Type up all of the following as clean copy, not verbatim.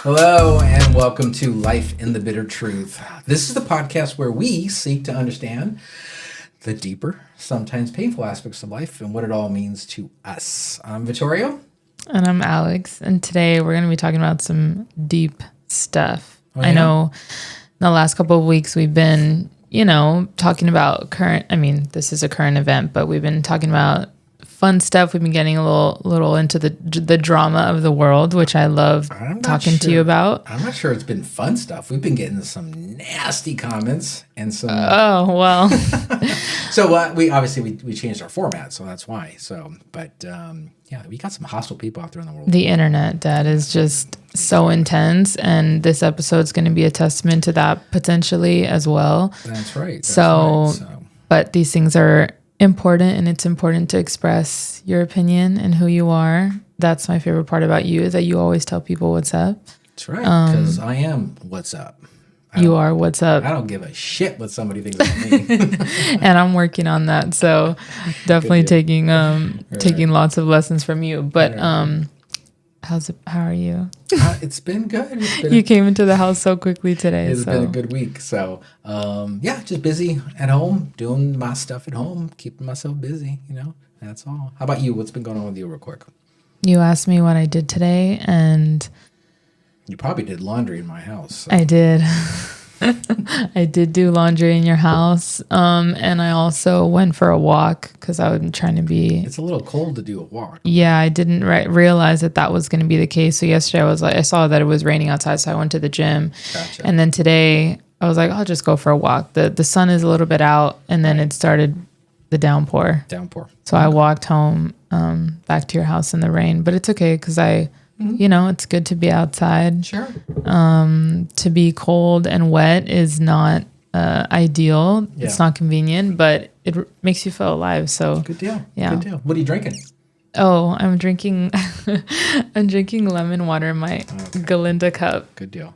Hello and welcome to Life in the Bitter Truth. This is the podcast where we seek to understand the deeper, sometimes painful aspects of life and what it all means to us. I'm Vittorio. And I'm Alex. And today we're going to be talking about some deep stuff. Oh, yeah? I know in the last couple of weeks we've been, talking about this is a current event, but we've been talking about fun stuff. We've been getting a little into the drama of the world, which I love talking to you about. I'm not sure it's been fun stuff. We've been getting some nasty comments and some. Oh, well. So we changed our format, so that's why. We got some hostile people out there in the world. The internet, Dad, is just so intense, and this episode's going to be a testament to that potentially as well. That's right. But these things are important, and it's important to express your opinion and who you are. That's my favorite part about you, is that you always tell people what's up. That's right, because I am what's up. You are what's up. I don't give a shit what somebody thinks of me. And I'm working on that, so definitely taking lots of lessons from you. But how are you? It's been good. You came into the house so quickly today. It's been a good week. So just busy at home, doing my stuff at home, keeping myself busy. That's all. How about you? What's been going on with you, real quick? You asked me what I did today, and you probably did laundry in my house. So. I did. I did do laundry in your house, and I also went for a walk because I was trying to be. It's a little cold to do a walk. Yeah, I didn't realize that was going to be the case. So yesterday I saw that it was raining outside, so I went to the gym. Gotcha. And then today I was like, I'll just go for a walk. The sun is a little bit out, and then it started the downpour. So I walked home back to your house in the rain, but it's okay because it's good to be outside. Sure. To be cold and wet is not ideal. Yeah. It's not convenient, but it makes you feel alive. So good deal. Yeah. Good deal. What are you drinking? Oh, I'm drinking lemon water in my Galinda cup. Good deal.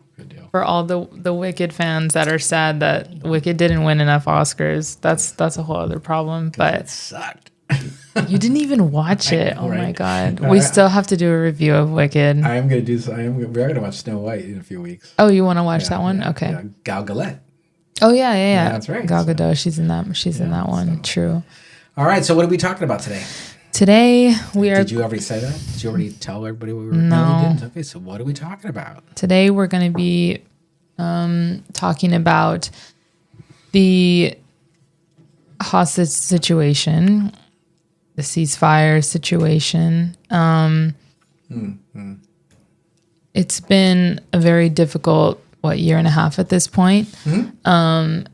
For all the Wicked fans that are sad that Wicked didn't win enough Oscars, that's a whole other problem. But it sucked. You didn't even watch it. Know, right? My God. We still have to do a review of Wicked. I am going to do. We're going to watch Snow White in a few weeks. Oh, you want to watch that one? Okay. Yeah. Gal Gadot. Oh yeah. That's right. Gal Gadot. She's in that one. True. All right. So what are we talking about today? Today we are. Did you already say that? Did you already tell everybody what we were? No. You didn't? Okay. So what are we talking about? Today we're going to be talking about the hostage situation, the ceasefire situation. It's been a very difficult, year and a half at this point. I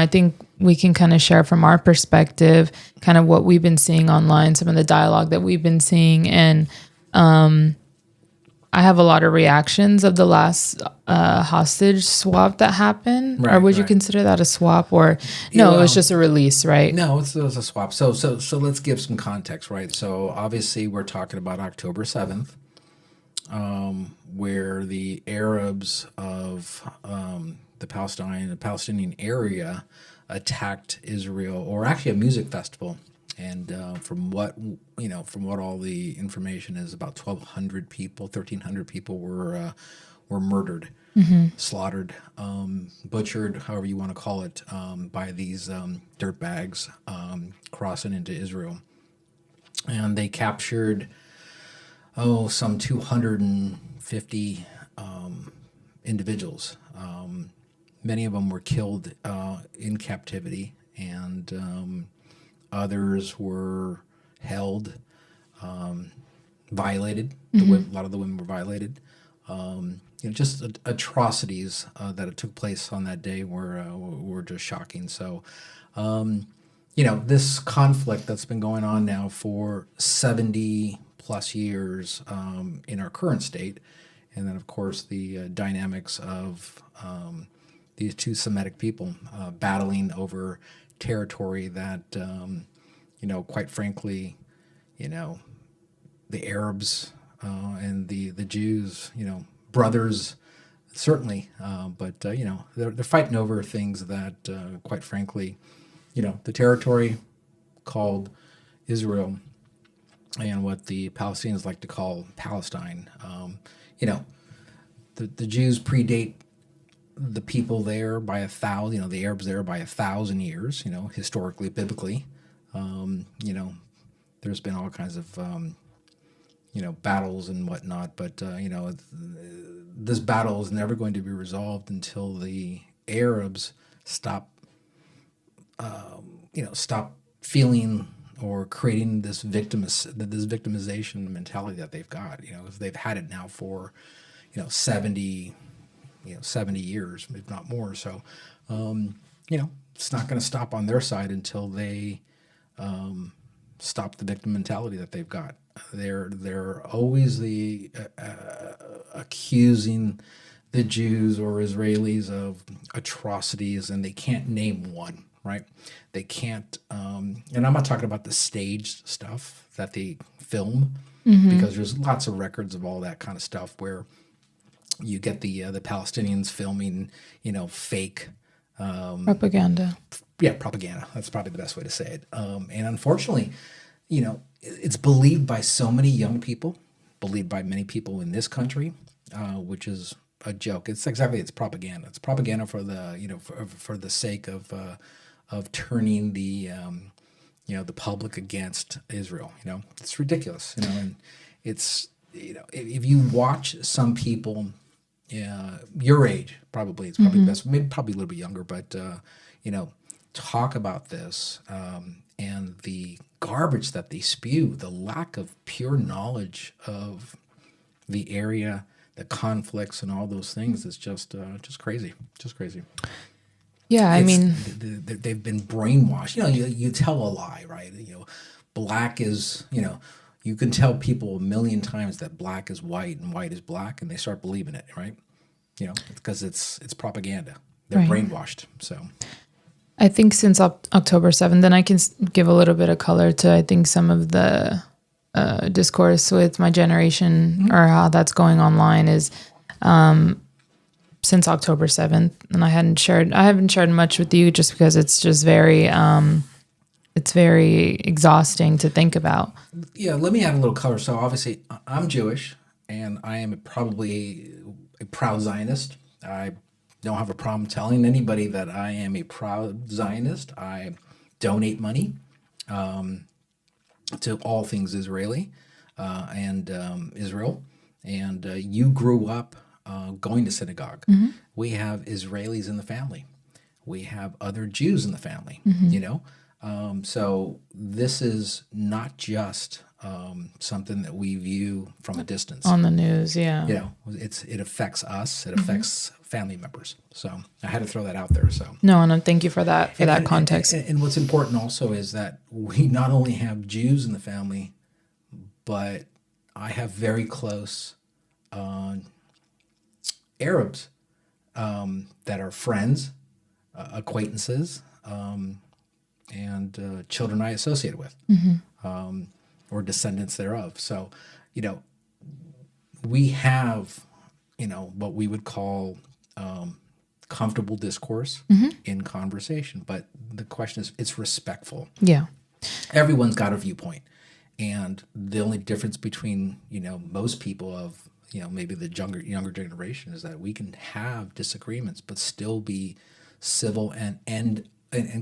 think we can kind of share from our perspective, kind of what we've been seeing online, some of the dialogue that we've been seeing. And I have a lot of reactions of the last hostage swap that happened. Or would you consider that a swap? Or no, it was just a release, right? No, it was a swap. So let's give some context, right? So obviously we're talking about October 7th, where the Arabs of the Palestinian area attacked Israel, or actually a music festival. And from what all the information is, about 1,200 people, 1,300 people were murdered, slaughtered, butchered, however you want to call it, by these dirtbags crossing into Israel. And they captured, some 250 individuals. Many of them were killed in captivity, and others were held, violated. A lot of the women were violated. Just atrocities that took place on that day were just shocking. So, this conflict that's been going on now for 70 plus years in our current state, and then of course the dynamics of these two Semitic people battling over territory that, quite frankly, the Arabs and the Jews, brothers, certainly, but they're fighting over things that, quite frankly, the territory called Israel and what the Palestinians like to call Palestine. You know, the Jews predate the people there by 1,000. You know, the Arabs there by 1,000 years. You know, historically, biblically. You know, there's been all kinds of you know, battles and whatnot, but you know, this battle is never going to be resolved until the Arabs stop, you know, stop feeling or creating this victimization mentality that they've got. You know, if they've had it now for, you know, 70 years, if not more. So, you know, it's not going to stop on their side until they stop the victim mentality that they've got. They're always accusing the Jews or Israelis of atrocities, and they can't name one, right? They can't, and I'm not talking about the staged stuff that they film, because there's lots of records of all that kind of stuff where you get the Palestinians filming, you know, fake Propaganda. Yeah, propaganda. That's probably the best way to say it. And unfortunately, you know, it's believed by so many young people, believed by many people in this country, which is a joke. It's propaganda. It's propaganda for the, you know, for the sake of turning the you know, the public against Israel. You know, it's ridiculous. You know, and it's, you know, if you watch some people your age, probably it's probably best, maybe probably a little bit younger, but you know, talk about this and the garbage that they spew, the lack of pure knowledge of the area, the conflicts, and all those things is just crazy, just crazy. Yeah, I mean, They've been brainwashed. You know, you tell a lie, right? You know, black is, you know, you can tell people a million times that black is white and white is black, and they start believing it, right? You know, because it's propaganda. They're Right. brainwashed. So I think since October 7th, then I can give a little bit of color to, I think, some of the discourse with my generation or how that's going online is since October 7th. And I haven't shared much with you just because it's just very exhausting to think about. yeah, let me add a little color. So obviously, I'm Jewish, and I am probably a proud Zionist. I don't have a problem telling anybody that I am a proud Zionist. I donate money to all things Israeli and Israel. And you grew up going to synagogue. We have Israelis in the family. We have other Jews in the family, you know? So this is not just something that we view from a distance. On the news, yeah. You know, it affects us. It affects family members. So I had to throw that out there. So No, thank you for that context. And what's important also is that we not only have Jews in the family, but I have very close Arabs that are friends, acquaintances, and children I associate with, or descendants thereof. So, you know, we have, you know, what we would call comfortable discourse in conversation. But the question is, it's respectful. Yeah. Everyone's got a viewpoint. And the only difference between, you know, most people of, you know, maybe the younger generation is that we can have disagreements, but still be civil and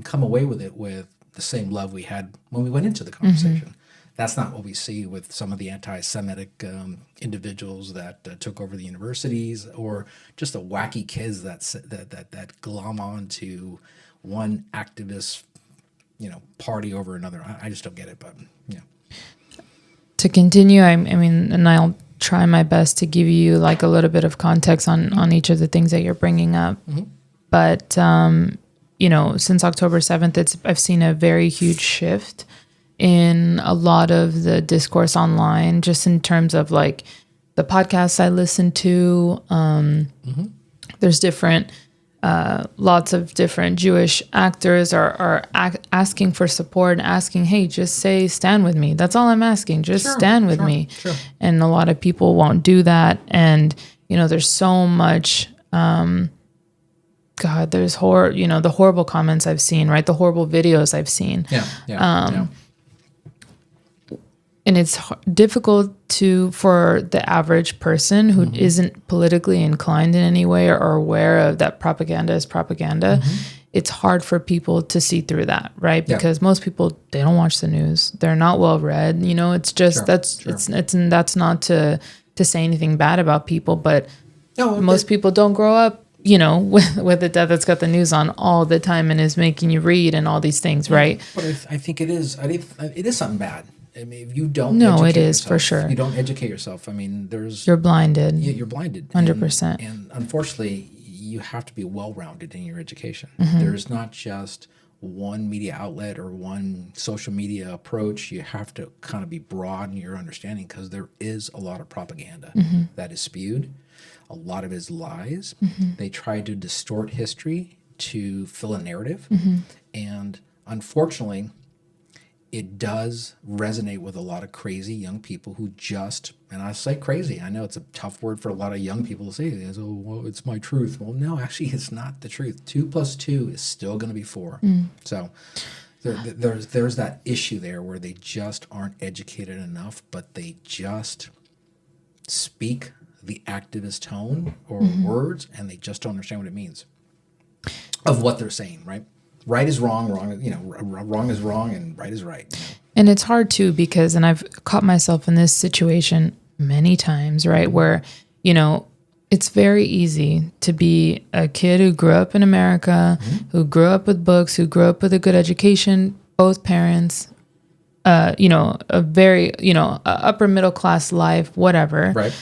come away with it with the same love we had when we went into the conversation. That's not what we see with some of the anti-Semitic individuals that took over the universities, or just the wacky kids that glom on to one activist, you know, party over another. I just don't get it, but yeah. To continue, I mean, and I'll try my best to give you like a little bit of context on each of the things that you're bringing up. But you know, since October 7th, I've seen a very huge shift in a lot of the discourse online, just in terms of like the podcasts I listen to. There's different, lots of different Jewish actors are asking for support and asking, hey, just say, stand with me. That's all I'm asking. Just stand with me. Sure. And a lot of people won't do that. And, you know, there's so much, God, there's you know, the horrible comments I've seen, right? The horrible videos I've seen. Yeah. and it's difficult for the average person who isn't politically inclined in any way or aware of that propaganda is propaganda. It's hard for people to see through that, right? Because most people, they don't watch the news. They're not well read. You know, it's just that's not to say anything bad about people, but most people don't grow up, you know, with a dad that's got the news on all the time and is making you read and all these things, right? But I think it is something bad. I mean, if you don't, it is yourself, for sure. If you don't educate yourself, I mean, you're blinded. Yeah, you're blinded, 100%. And unfortunately, you have to be well-rounded in your education. There's not just one media outlet or one social media approach. You have to kind of be broad in your understanding, because there is a lot of propaganda that is spewed. A lot of it is lies. They try to distort history to fill a narrative, and unfortunately, it does resonate with a lot of crazy young people who just, and I say crazy, I know it's a tough word for a lot of young people to say, oh, well, it's my truth. Well, no, actually, it's not the truth. 2 + 2 is still going to be 4. So there's that issue there where they just aren't educated enough, but they just speak the activist tone or words, and they just don't understand what it means of what they're saying, right? Right is wrong, wrong is wrong, and right is right. And it's hard too, because, and I've caught myself in this situation many times, right? Where, you know, it's very easy to be a kid who grew up in America, who grew up with books, who grew up with a good education, both parents, you know, a very, you know, upper middle class life, whatever. Right.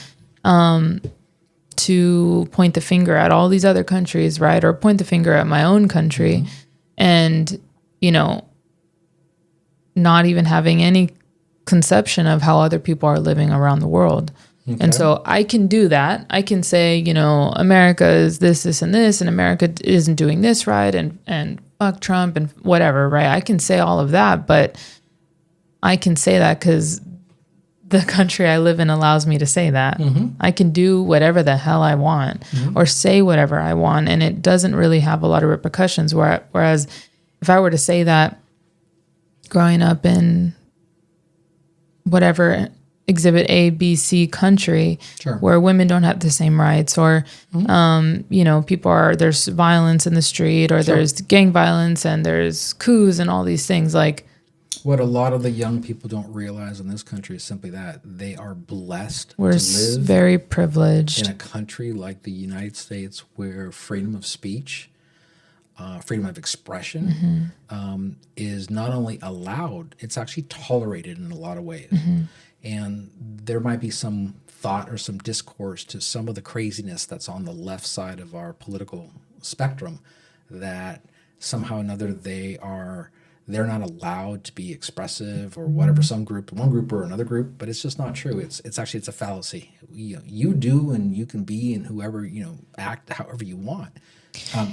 To point the finger at all these other countries, right? Or point the finger at my own country. And, you know, not even having any conception of how other people are living around the world. Okay. And so I can do that. I can say, you know, America is this, this, and this, and America isn't doing this right, and fuck Trump and whatever, right? I can say all of that, but I can say that because the country I live in allows me to say that. I can do whatever the hell I want or say whatever I want, and it doesn't really have a lot of repercussions. Whereas if I were to say that growing up in whatever exhibit A, B, C country, where women don't have the same rights, or, you know, there's violence in the street, or there's gang violence, and there's coups and all these things, like, what a lot of the young people don't realize in this country is simply that they are blessed we're to live very privileged in a country like the United States, where freedom of speech, freedom of expression is not only allowed, it's actually tolerated in a lot of ways. And there might be some thought or some discourse to some of the craziness that's on the left side of our political spectrum, that somehow or another they're not allowed to be expressive or whatever, one group or another group, but it's just not true. It's a fallacy. You do, and you can be, and whoever, you know, act however you want,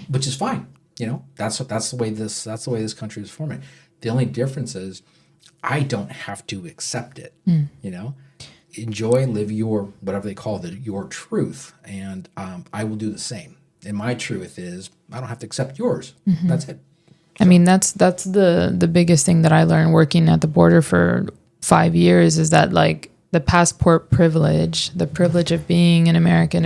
which is fine. You know, that's the way this country is forming. The only difference is I don't have to accept it. You know, enjoy, live your, whatever they call it, your truth, and I will do the same. And my truth is I don't have to accept yours. That's it. I mean, that's the biggest thing that I learned working at the border for 5 years, is that, like, the passport privilege, the privilege of being an American,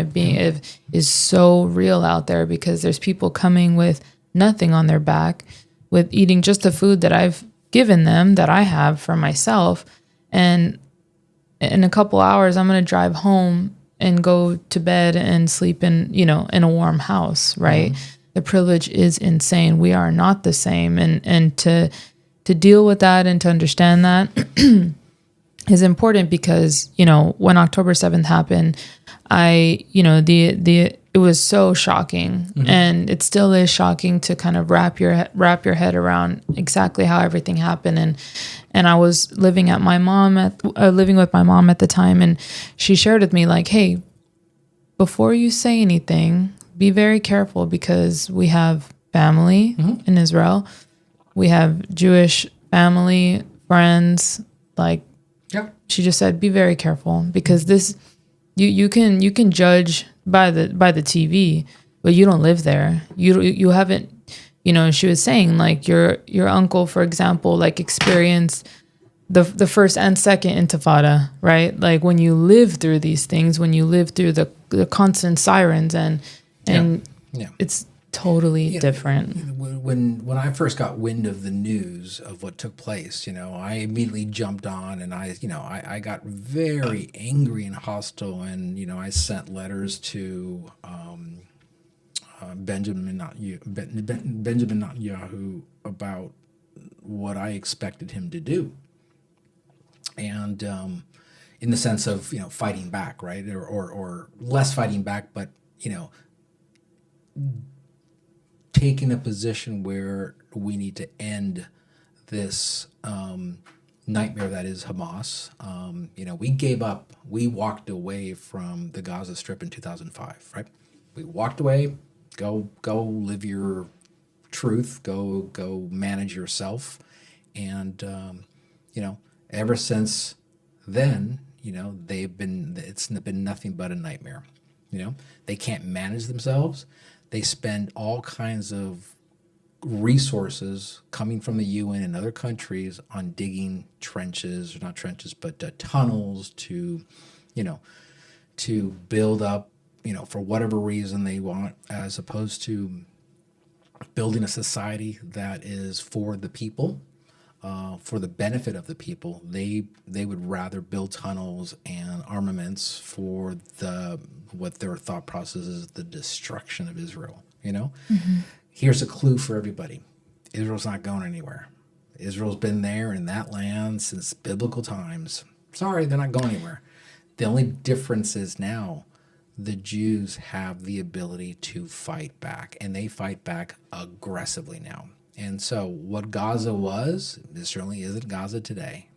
is so real out there, because there's people coming with nothing on their back, with eating just the food that I've given them, that I have for myself. And in a couple hours, I'm going to drive home and go to bed and sleep in a warm house, right? The privilege is insane. We are not the same. And to deal with that and to understand that is important, because, you know, when October 7th happened, it was so shocking, and it still is shocking to kind of wrap your head around exactly how everything happened. And I was living with my mom at the time, and she shared with me, like, hey, before you say anything, be very careful, because we have family in Israel. We have Jewish family, friends. Like, she just said, be very careful, because this, you can judge by the TV, but you don't live there. You haven't, you know, she was saying, like, your uncle, for example, like, experienced the first and second intifada, right? Like when you live through these things, when you live through the constant sirens and Yeah. it's totally different. When I first got wind of the news of what took place, I immediately jumped on and I got very angry and hostile, and I sent letters to Benjamin Netanyahu about what I expected him to do, and in the sense of fighting back, right, or less fighting back, but taking a position where we need to end this nightmare that is Hamas. We gave up. We walked away from the Gaza Strip in 2005, right? We walked away. Go live your truth. Go manage yourself. And ever since then, it's been nothing but a nightmare. They can't manage themselves. They spend all kinds of resources coming from the UN and other countries on digging trenches, or not trenches, but tunnels to build up, for whatever reason they want, as opposed to building a society that is for the people, for the benefit of the people. They would rather build tunnels and armaments for what their thought process is, the destruction of Israel. Here's a clue for everybody: Israel's not going anywhere. Israel's been there in that land since biblical times. Sorry, they're not going anywhere. The only difference is now the Jews have the ability to fight back, and they fight back aggressively now. And so what Gaza was, it certainly isn't Gaza today,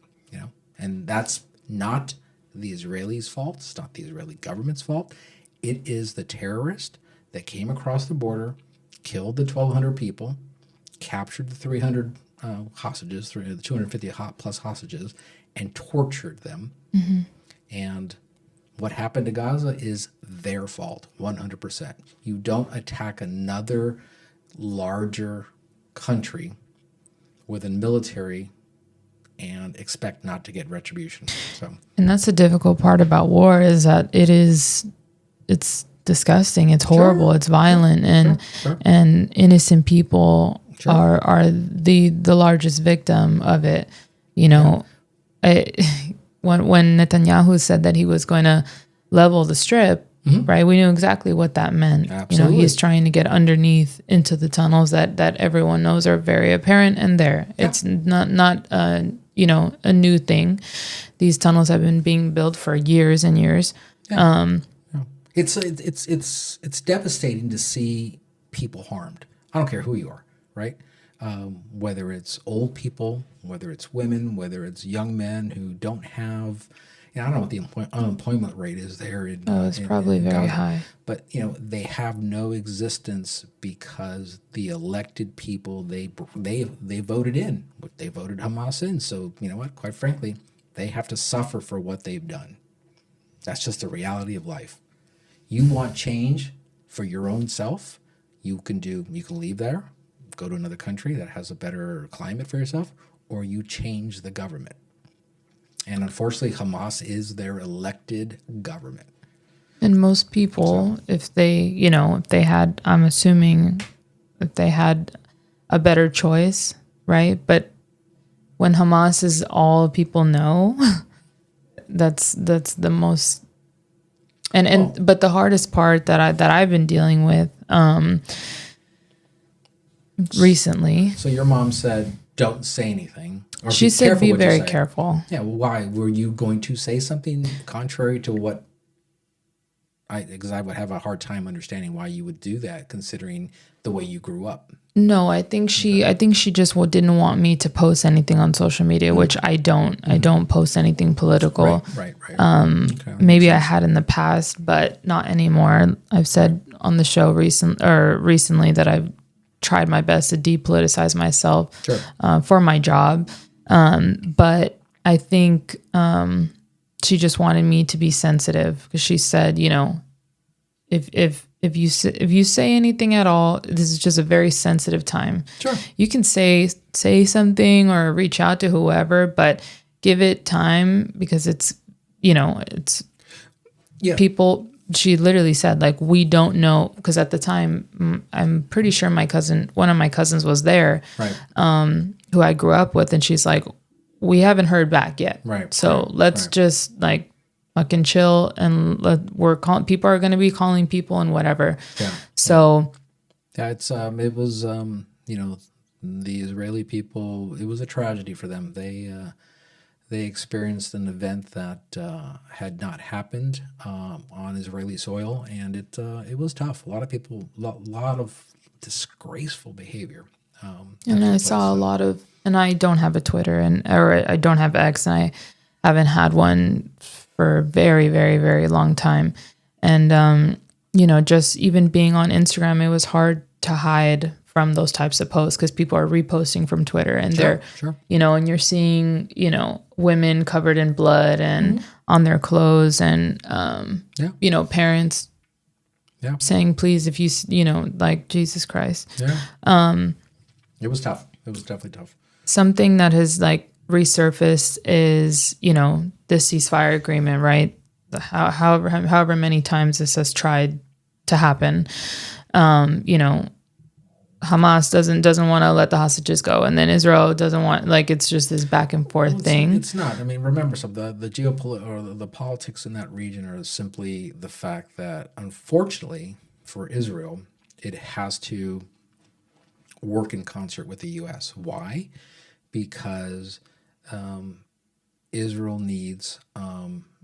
and that's not the Israelis' fault. It's not the Israeli government's fault. It is the terrorist that came across the border, killed the 1,200 people, captured the 300 hostages, the 250 plus hostages, and tortured them. Mm-hmm. And what happened to Gaza is their fault, 100%. You don't attack another larger country with a military and expect not to get retribution. And that's the difficult part about war, is that it's disgusting, it's horrible, it's violent, and innocent people are the largest victim of it. When Netanyahu said that he was going to level the strip, right, we knew exactly what that meant. Absolutely. He's trying to get underneath into the tunnels that everyone knows are very apparent and there. Yeah. It's not a new thing. These tunnels have been being built for years and years. Yeah. It's devastating to see people harmed. I don't care who you are, right? Whether it's old people, whether it's women, whether it's young men who don't have, I don't know what the unemployment rate is there. It's probably very high. But they have no existence because the elected people they voted in, they voted Hamas in. So what? Quite frankly, they have to suffer for what they've done. That's just the reality of life. You want change for your own self, you can leave there, go to another country that has a better climate for yourself, or you change the government. And unfortunately, Hamas is their elected government. And most people, if they had, I'm assuming, if they had a better choice, right? But when Hamas is all people know, that's the most. But the hardest part that I've been dealing with recently. So your mom said, "Don't say anything." Or she said, "Be very careful." Yeah. Why were you going to say something contrary to what? Because I would have a hard time understanding why you would do that, considering the way you grew up. No, I think she just didn't want me to post anything on social media, which I don't. I don't post anything political. Right. Maybe I had in the past, but not anymore. I've said on the show recently that I've tried my best to depoliticize myself for my job. But I think she just wanted me to be sensitive, because she said, if you say anything at all, this is just a very sensitive time. Sure. You can say something or reach out to whoever, but give it time, because it's, it's Yeah. people. She literally said, like, we don't know, because at the time, I'm pretty sure one of my cousins was there, Right. who I grew up with, and she's like, we haven't heard back yet. Right. So Right. let's Right. just like fucking chill, and people are going to be calling people and whatever. Yeah. So Yeah, it was the Israeli people. It was a tragedy for them. They experienced an event that had not happened on Israeli soil, and it was tough. A lot of people, lot of disgraceful behavior. and I saw a lot of, and I don't have a Twitter, or I don't have X, and I haven't had one for a very, very, very long time. And just even being on Instagram, it was hard to hide from those types of posts, because people are reposting from Twitter, and they're, and you're seeing, women covered in blood and on their clothes, and, parents saying, please, if like, Jesus Christ. Yeah. It was tough. It was definitely tough. Something that has like resurfaced is, this ceasefire agreement, right? However many times this has tried to happen, Hamas doesn't want to let the hostages go, and then Israel doesn't want, like, it's just this back and forth thing. It's not. I mean, remember something. The geopolitical, or the politics in that region, are simply the fact that, unfortunately, for Israel, it has to work in concert with the U.S. Why? Because Israel needs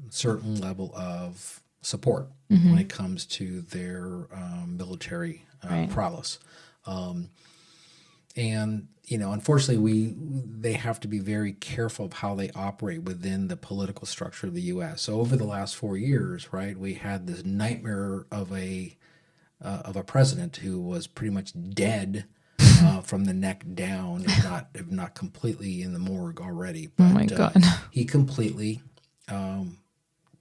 certain level of support when it comes to their military prowess. And unfortunately, they have to be very careful of how they operate within the political structure of the U.S. So over the last 4 years, right, we had this nightmare of a president who was pretty much dead from the neck down, if not completely in the morgue already. But, oh my God! He completely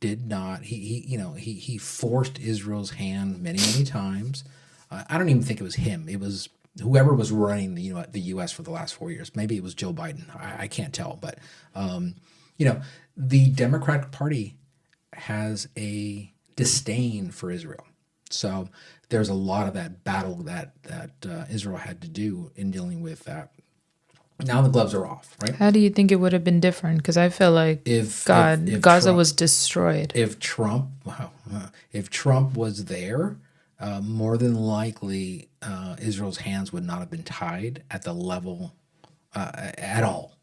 did not. He forced Israel's hand many times. I don't even think it was him. It was whoever was running the U.S. for the last 4 years. Maybe it was Joe Biden. I can't tell. But the Democratic Party has a disdain for Israel. So there's a lot of that battle that Israel had to do in dealing with that. Now the gloves are off, right? How do you think it would have been different? Because I feel like if Gaza was destroyed. If Trump was there, more than likely Israel's hands would not have been tied at the level at all.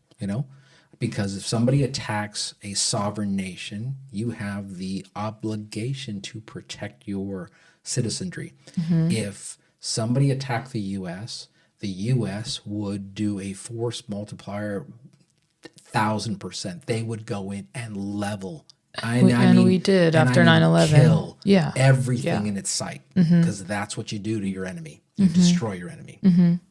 Because if somebody attacks a sovereign nation, you have the obligation to protect your citizenry. If somebody attacked the U.S., the U.S. would do a force multiplier 1,000%. They would go in and level. We did after 9/11. Kill everything in its sight, because that's what you do to your enemy. You destroy your enemy.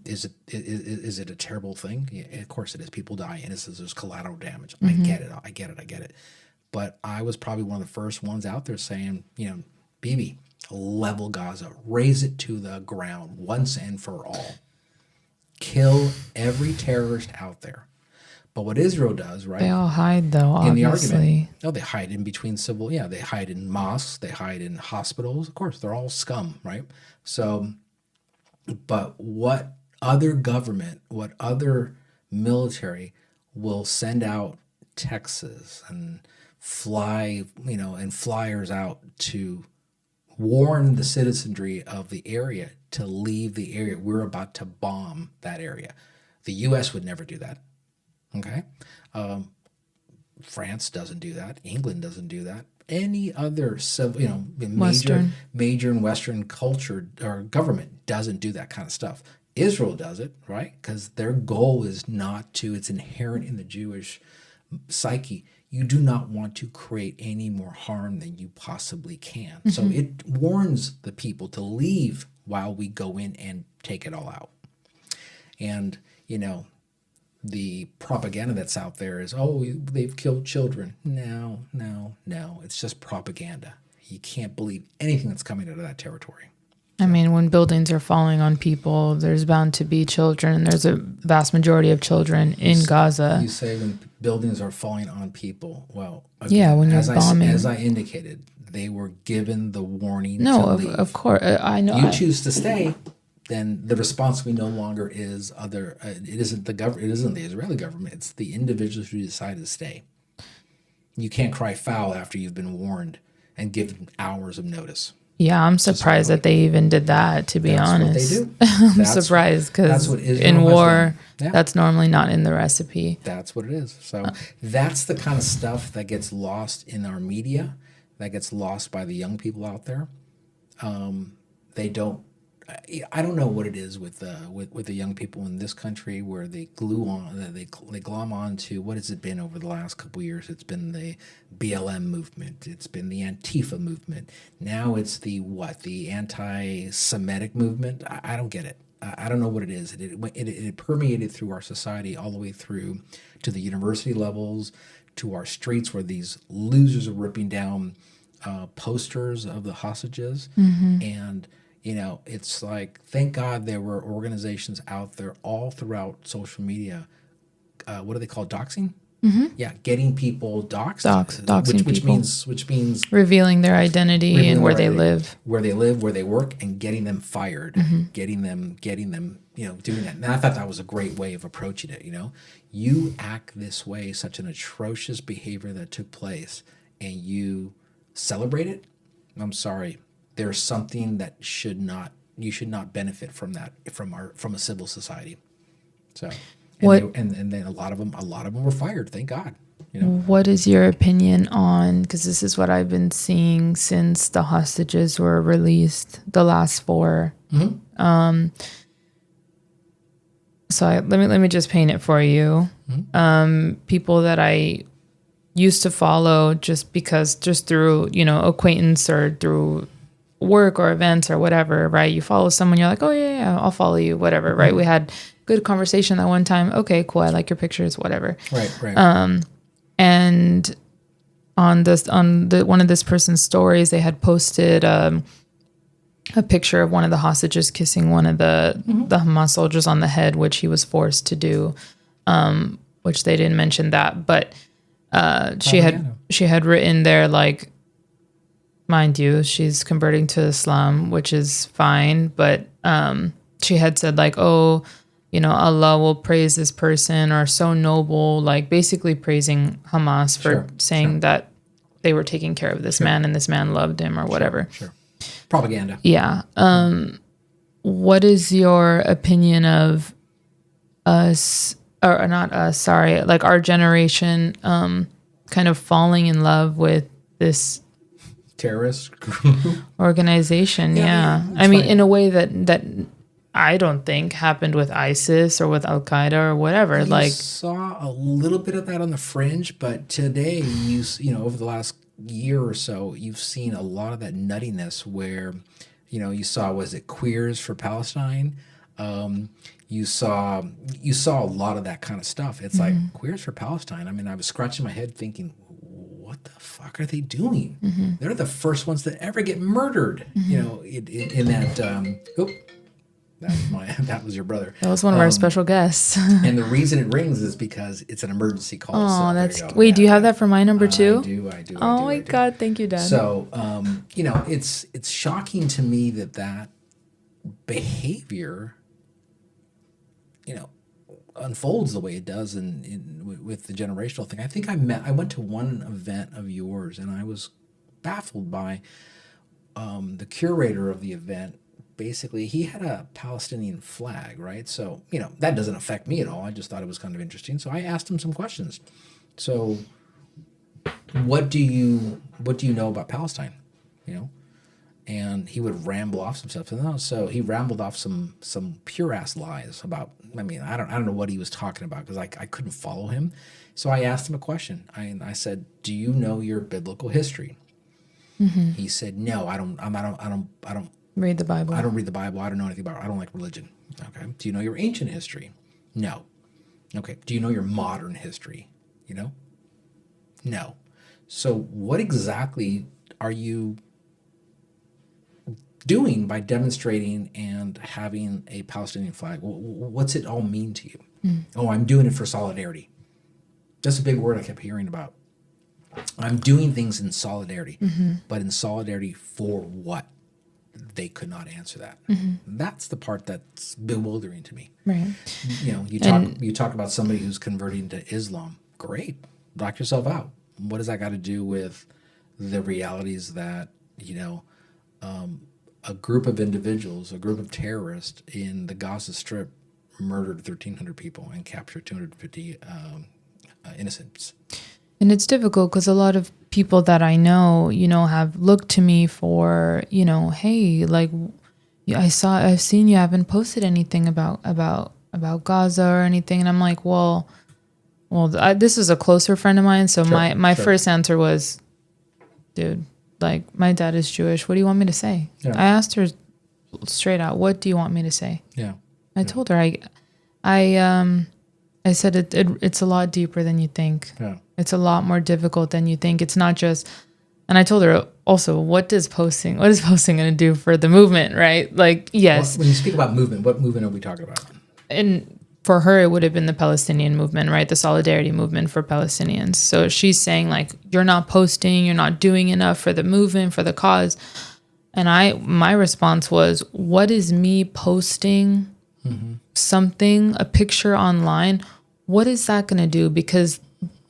Is it a terrible thing? Yeah, of course it is. People die, and there's collateral damage. I get it. But I was probably one of the first ones out there saying, Bibi, level Gaza, raise it to the ground once and for all. Kill every terrorist out there. But what Israel does, right? They all hide, though, obviously. In the argument. No, they hide in between civil. Yeah, they hide in mosques. They hide in hospitals. Of course, they're all scum, right? So, but what other government, what other military will send out Texas and flyers out to warn the citizenry of the area to leave the area? We're about to bomb that area. The U.S. would never do that. Okay, France doesn't do that. England doesn't do that. Any other major and Western culture or government doesn't do that kind of stuff. Israel does it, right? Because their goal is not to. It's inherent in the Jewish psyche. You do not want to create any more harm than you possibly can. So it warns the people to leave while we go in and take it all out. And the propaganda that's out there is, they've killed children. No. It's just propaganda. You can't believe anything that's coming out of that territory. I mean, when buildings are falling on people, there's bound to be children. There's a vast majority of children in Gaza. You say when buildings are falling on people. Well, Yeah, again, when you're as bombing. as I indicated, they were given the warning No, to of, leave. of course. I know. You choose to stay, then the responsibility no longer is other. It isn't the government. It isn't the Israeli government. It's the individuals who decide to stay. You can't cry foul after you've been warned and given hours of notice. Yeah, I'm surprised that they even did that, to be That's honest. what they do. I'm surprised because in war, that's normally not in the recipe. That's what it is. So that's the kind of stuff that gets lost in our media, that gets lost by the young people out there. They don't. I don't know what it is with the young people in this country where they glom on to what has it been over the last couple of years? It's been the BLM movement. It's been the Antifa movement. Now it's the anti-Semitic movement. I don't get it. I don't know what it is. It permeated through our society all the way through to the university levels, to our streets where these losers are ripping down posters of the hostages. And it's like, thank God there were organizations out there all throughout social media. What do they call doxing? Yeah, getting people doxed, Doxing which people. means Revealing their identity and where they live. where they work, and getting them fired, getting them, doing that. And I thought that was a great way of approaching it. You act this way, such an atrocious behavior that took place, and you celebrate it. I'm sorry. There's something that you should not benefit from that from a civil society. So, and then a lot of them were fired. Thank God. What is your opinion on? Because this is what I've been seeing since the hostages were released, the last 4. So let me just paint it for you. People that I used to follow just through acquaintance or through work or events or whatever, right? You follow someone, you're like, oh yeah, I'll follow you, whatever, right? We had good conversation that one time. Okay, cool. I like your pictures, whatever. Right. And on one of this person's stories, they had posted a picture of one of the hostages kissing one of the Hamas soldiers on the head, which he was forced to do, which they didn't mention that, but she had written there, like, mind you, she's converting to Islam, which is fine, but she had said, like, oh, Allah will praise this person, or so noble, like basically praising Hamas for saying that they were taking care of this man and this man loved him, or whatever. Propaganda. Yeah. What is your opinion of us, or not us, sorry, like our generation kind of falling in love with this terrorist group organization? Yeah. I mean, in a way that I don't think happened with ISIS or with Al Qaeda or whatever. You saw a little bit of that on the fringe, but today, over the last year or so, you've seen a lot of that nuttiness where, you saw, was it Queers for Palestine? You saw a lot of that kind of stuff. It's like, Queers for Palestine. I mean, I was scratching my head thinking, what the fuck are they doing? They're the first ones that ever get murdered. In that. That was your brother. That was one of our special guests. And the reason it rings is because it's an emergency call. Oh, that's wait. Do you have that for my number too? I do. Oh my God! Thank you, Dad. So, it's shocking to me that behavior, unfolds the way it does with the generational thing. I think I went to one event of yours, and I was baffled by the curator of the event. Basically, he had a Palestinian flag, right? So, that doesn't affect me at all. I just thought it was kind of interesting. So I asked him some questions. So, what do you know about Palestine? And he would ramble off some stuff. So he rambled off some pure ass lies about. I mean, I don't know what he was talking about, because I couldn't follow him. So I asked him a question. I said, "Do you know your biblical history?" He said, "No, I don't read the Bible. I don't read the Bible. I don't know anything about it. I don't like religion." Okay. Do you know your ancient history? No. Okay. Do you know your modern history? No. So what exactly are you doing by demonstrating and having a Palestinian flag? What's it all mean to you? Oh, I'm doing it for solidarity. That's a big word I kept hearing about. I'm doing things in solidarity, but in solidarity for what? They could not answer that. That's the part that's bewildering to me. Right. You know, you talk about somebody who's converting to Islam. Great, knock yourself out. What does that got to do with the realities that, you know, a group of individuals, a group of terrorists in the Gaza Strip murdered 1,300 people and captured 250 innocents? And it's difficult because a lot of people that I know, you know, have looked to me for, you know, hey, like, I've seen you haven't posted anything about Gaza or anything, and I'm like, well, this is a closer friend of mine, so my first answer was, dude, like, my dad is Jewish. What do you want me to say? Yeah. I asked her straight out, what do you want me to say? Yeah. I told her I said it's a lot deeper than you think. Yeah. It's a lot more difficult than you think. It's not just, and I told her also, what is posting going to do for the movement, right? Like, yes. When you speak about movement, what movement are we talking about? And for her, it would have been the Palestinian movement, right? The solidarity movement for Palestinians. So she's saying, like, you're not posting, you're not doing enough for the movement, for the cause. And my response was, what is me posting something, a picture online? What is that going to do? Because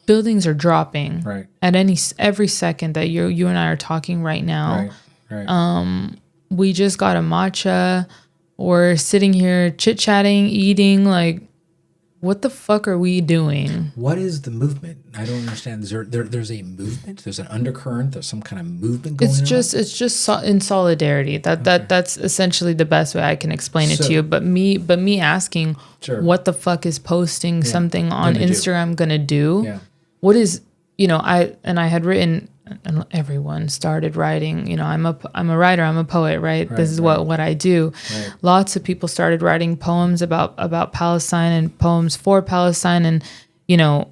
buildings are dropping at every second that you and I are talking right now. Right. We just got a matcha. We're sitting here chit-chatting, eating. Like, what the fuck are we doing? What is the movement? I don't understand. There's a movement. There's an undercurrent. There's some kind of movement going on. It's just in solidarity. That's essentially the best way I can explain it to you. But me asking, what the fuck is posting something on Instagram gonna do? Yeah. What is, you know, I had written, and everyone started writing, you know, I'm a writer, I'm a poet, right? This is what I do. Right. Lots of people started writing poems about Palestine and poems for Palestine. And, you know,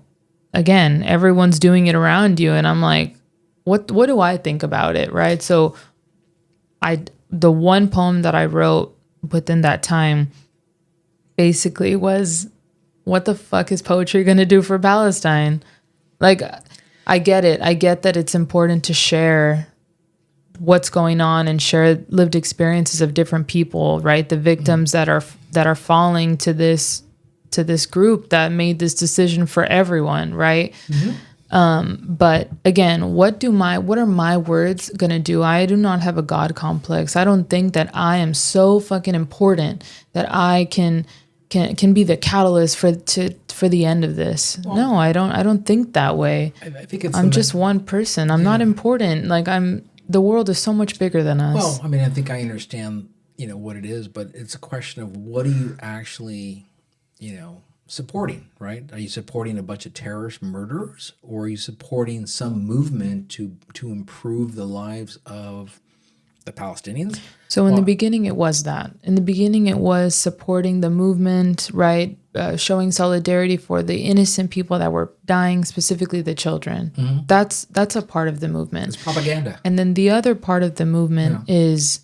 again, everyone's doing it around you. And I'm like, what do I think about it? Right. So the one poem that I wrote within that time basically was, what the fuck is poetry going to do for Palestine? Like, I get it. I get that it's important to share what's going on and share lived experiences of different people, right? The victims that are falling to this group that made this decision for everyone, right? But again, what are my words gonna do? I do not have a God complex. I don't think that I am so fucking important that I can be the catalyst for the end of this. Well, no, I don't think that way. I think I'm just one person. I'm not important. Like, the world is so much bigger than us. Well, I mean, I think I understand, you know, what it is, but it's a question of what are you actually, you know, supporting, right? Are you supporting a bunch of terrorist murderers, or are you supporting some movement to improve the lives of the Palestinians? So in the beginning, it was that. In the beginning, it was supporting the movement, right? Showing solidarity for the innocent people that were dying, specifically the children. That's a part of the movement. It's propaganda. And then the other part of the movement is,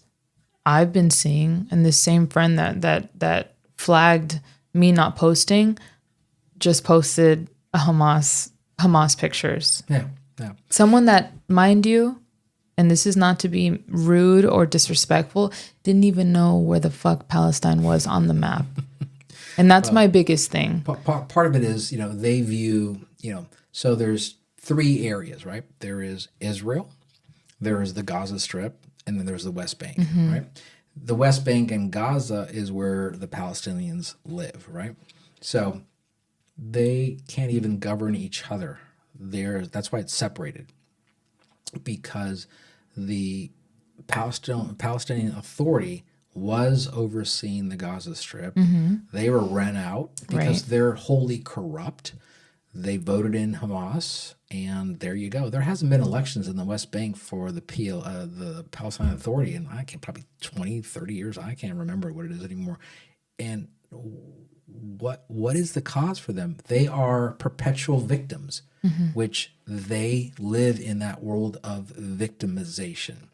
I've been seeing, and the same friend that flagged me not posting just posted a Hamas pictures. Yeah. Someone that, mind you, and this is not to be rude or disrespectful, didn't even know where the fuck Palestine was on the map. And that's my biggest thing. Part of it is, you know, they view, you know, so there's 3 areas, right? There is Israel, there is the Gaza Strip, and then there's the West Bank, right? The West Bank and Gaza is where the Palestinians live, right? So they can't even govern each other. That's why it's separated, because the Palestinian Authority was overseeing the Gaza Strip. They were rent out because they're wholly corrupt. They voted in Hamas, and there you go. There hasn't been elections in the West Bank for the Palestinian Authority in probably 20, 30 years. I can't remember what it is anymore. And what is the cause for them? They are perpetual victims, which they live in that world of victimization.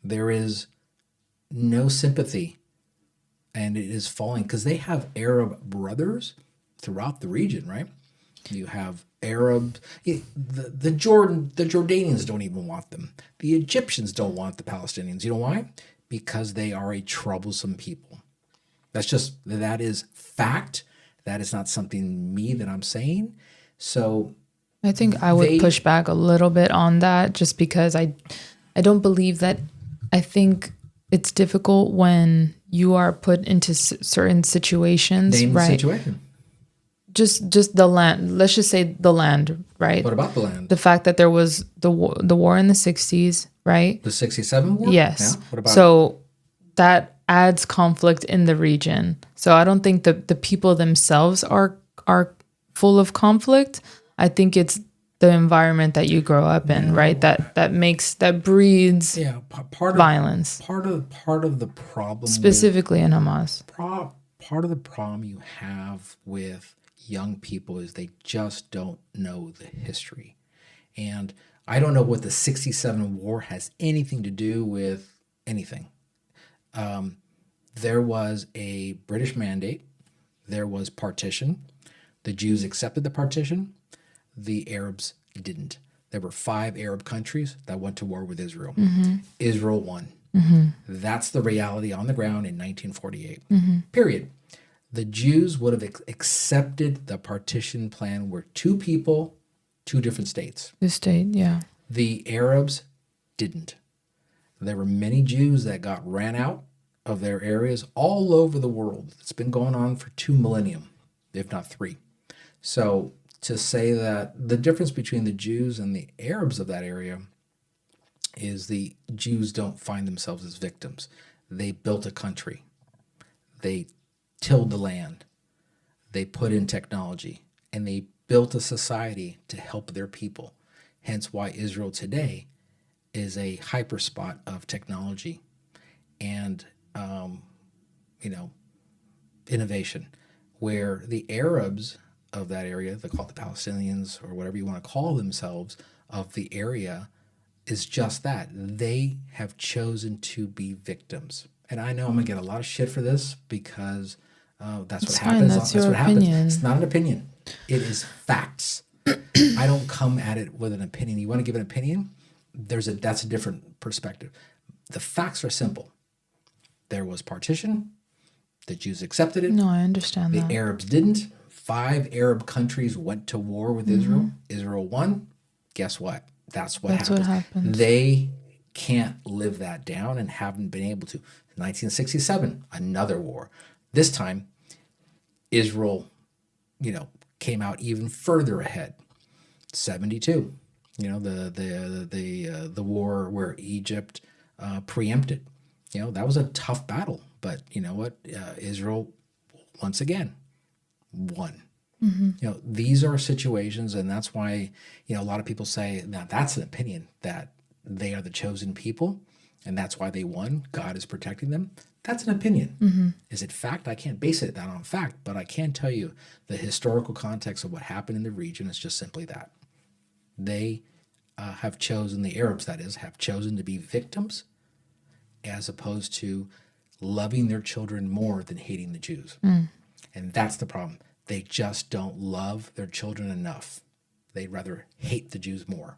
There is no sympathy, and it is falling because they have Arab brothers throughout the region, right? You have Arabs, the Jordanians don't even want them. The Egyptians don't want the Palestinians. You know why? Because they are a troublesome people. That is fact. That is not something that I'm saying. So I think I would push back a little bit on that, just because I don't believe that. I think it's difficult when you are put into certain situations, name right? the situation. Just the land. Let's just say the land, right? What about the land? The fact that there was the war in the 60s, right? The 67 war? Yes. Yeah. What about so that adds conflict in the region. So I don't think the people themselves are full of conflict. I think it's the environment that you grow up in, right? That breeds part of violence. Part of the problem Specifically in Hamas. Part of the problem you have with young people is they just don't know the history. And I don't know what the 67 war has anything to do with anything. There was a British mandate. There was partition. The Jews accepted the partition. The Arabs didn't. There were 5 Arab countries that went to war with Israel. Mm-hmm. Israel won. Mm-hmm. That's the reality on the ground in 1948. Mm-hmm. Period. The Jews would have accepted the partition plan where 2 people, 2 different states. The state, yeah. The Arabs didn't. There were many Jews that got ran out of their areas all over the world. It's been going on for 2 millennia, if not 3. So to say that the difference between the Jews and the Arabs of that area is the Jews don't find themselves as victims. They built a country. They tilled the land. They put in technology. And they built a society to help their people. Hence why Israel today is a hyperspot of technology and, innovation, where the Arabs of that area, they call it the Palestinians or whatever you want to call themselves, of the area, is just that. They have chosen to be victims. And I know I'm going to get a lot of shit for this because that's what happens. That's your what opinion. happens. It's not an opinion. It is facts. I don't come at it with an opinion. You want to give an opinion? That's a different perspective. The facts are simple. There was partition. The Jews accepted it. No, I understand that. The Arabs didn't. 5 Arab countries went to war with Israel. Israel won. Guess what? That's what happened. They can't live that down and haven't been able to. 1967, another war. This time, Israel, came out even further ahead. 72, the war where Egypt preempted. That was a tough battle, but you know what? Israel once again won. Mm-hmm. These are situations, and that's why a lot of people say, now that's an opinion, that they are the chosen people, and that's why they won. God is protecting them. That's an opinion. Mm-hmm. Is it fact? I can't base it on fact, but I can tell you the historical context of what happened in the region is just simply that. They have chosen, the Arabs that is, have chosen to be victims as opposed to loving their children more than hating the Jews. Mm. And that's the problem. They just don't love their children enough. They'd rather hate the Jews more.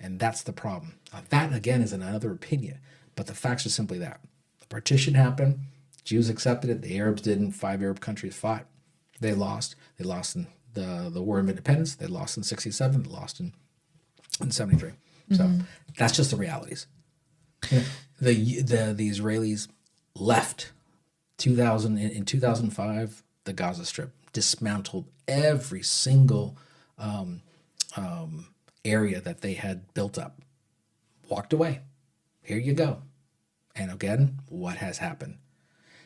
And that's the problem. That, again, is another opinion. But the facts are simply that. The partition happened. Jews accepted it. The Arabs didn't. 5 Arab countries fought. They lost. They lost in the War of Independence. They lost in 67. They lost in 73. Mm-hmm. So that's just the realities. The Israelis left in 2005, the Gaza Strip, dismantled every single area that they had built up, walked away. Here you go. And again, what has happened?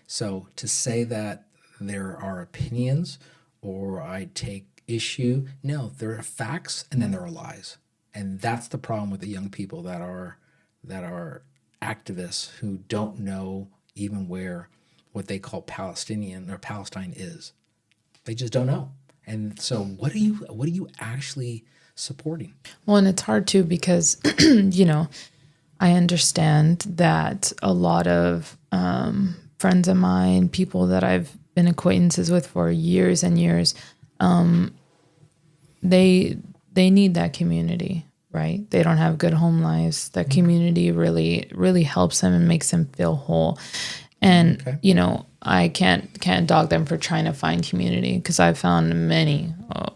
So to say that there are opinions or I take issue, no, there are facts and then there are lies. And that's the problem with the young people that are activists who don't know even where what they call Palestinian or Palestine is. They just don't know. And so what are you actually supporting? Well, and it's hard too because, I understand that a lot of friends of mine, people that I've been acquaintances with for years and years, they need that community, right? They don't have good home lives. That community really helps them and makes them feel whole. And I can't dog them for trying to find community, because I've found many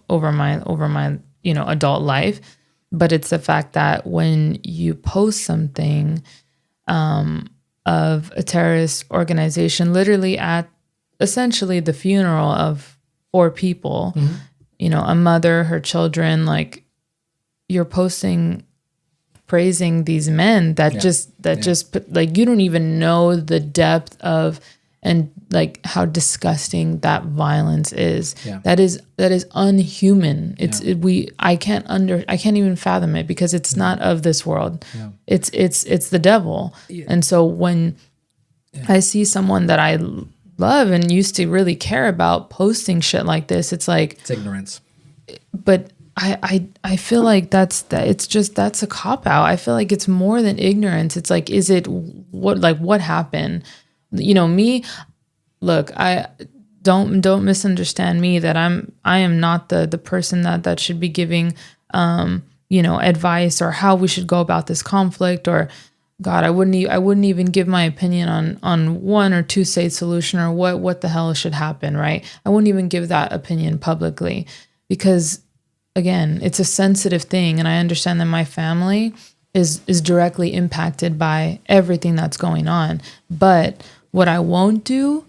over my adult life. But it's the fact that when you post something of a terrorist organization, literally at essentially the funeral of 4 people, a mother, her children, like, you're posting praising these men that just like, you don't even know the depth of and like how disgusting that violence is. That is unhuman. I can't even fathom it, because it's not of this world. It's the devil. And so when I see someone that I love and used to really care about posting shit like this, it's like, it's ignorance. But I feel like that's a cop out. I feel like it's more than ignorance. It's like, what happened? Me, look, I don't misunderstand me, that I am not the person that should be giving advice or how we should go about this conflict, or God, I wouldn't even give my opinion on 1 or 2 state solution, or what the hell should happen, right? I wouldn't even give that opinion publicly, because again, it's a sensitive thing, and I understand that my family is directly impacted by everything that's going on. But what I won't do,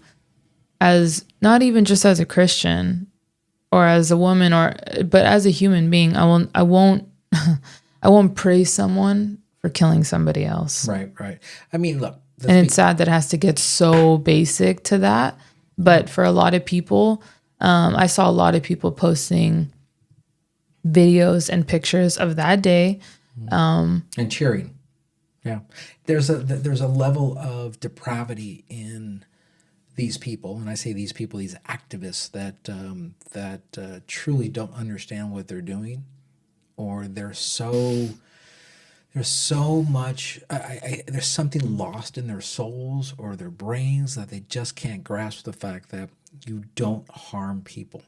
as not even just as a Christian or as a woman, but as a human being, I won't praise someone for killing somebody else. Right. I mean, look, and it's sad that it has to get so basic to that. But for a lot of people, I saw a lot of people posting videos and pictures of that day, and cheering. Yeah, there's a level of depravity in these people, and I say these people, these activists that truly don't understand what they're doing, or there's so much. There's something lost in their souls or their brains that they just can't grasp the fact that you don't harm people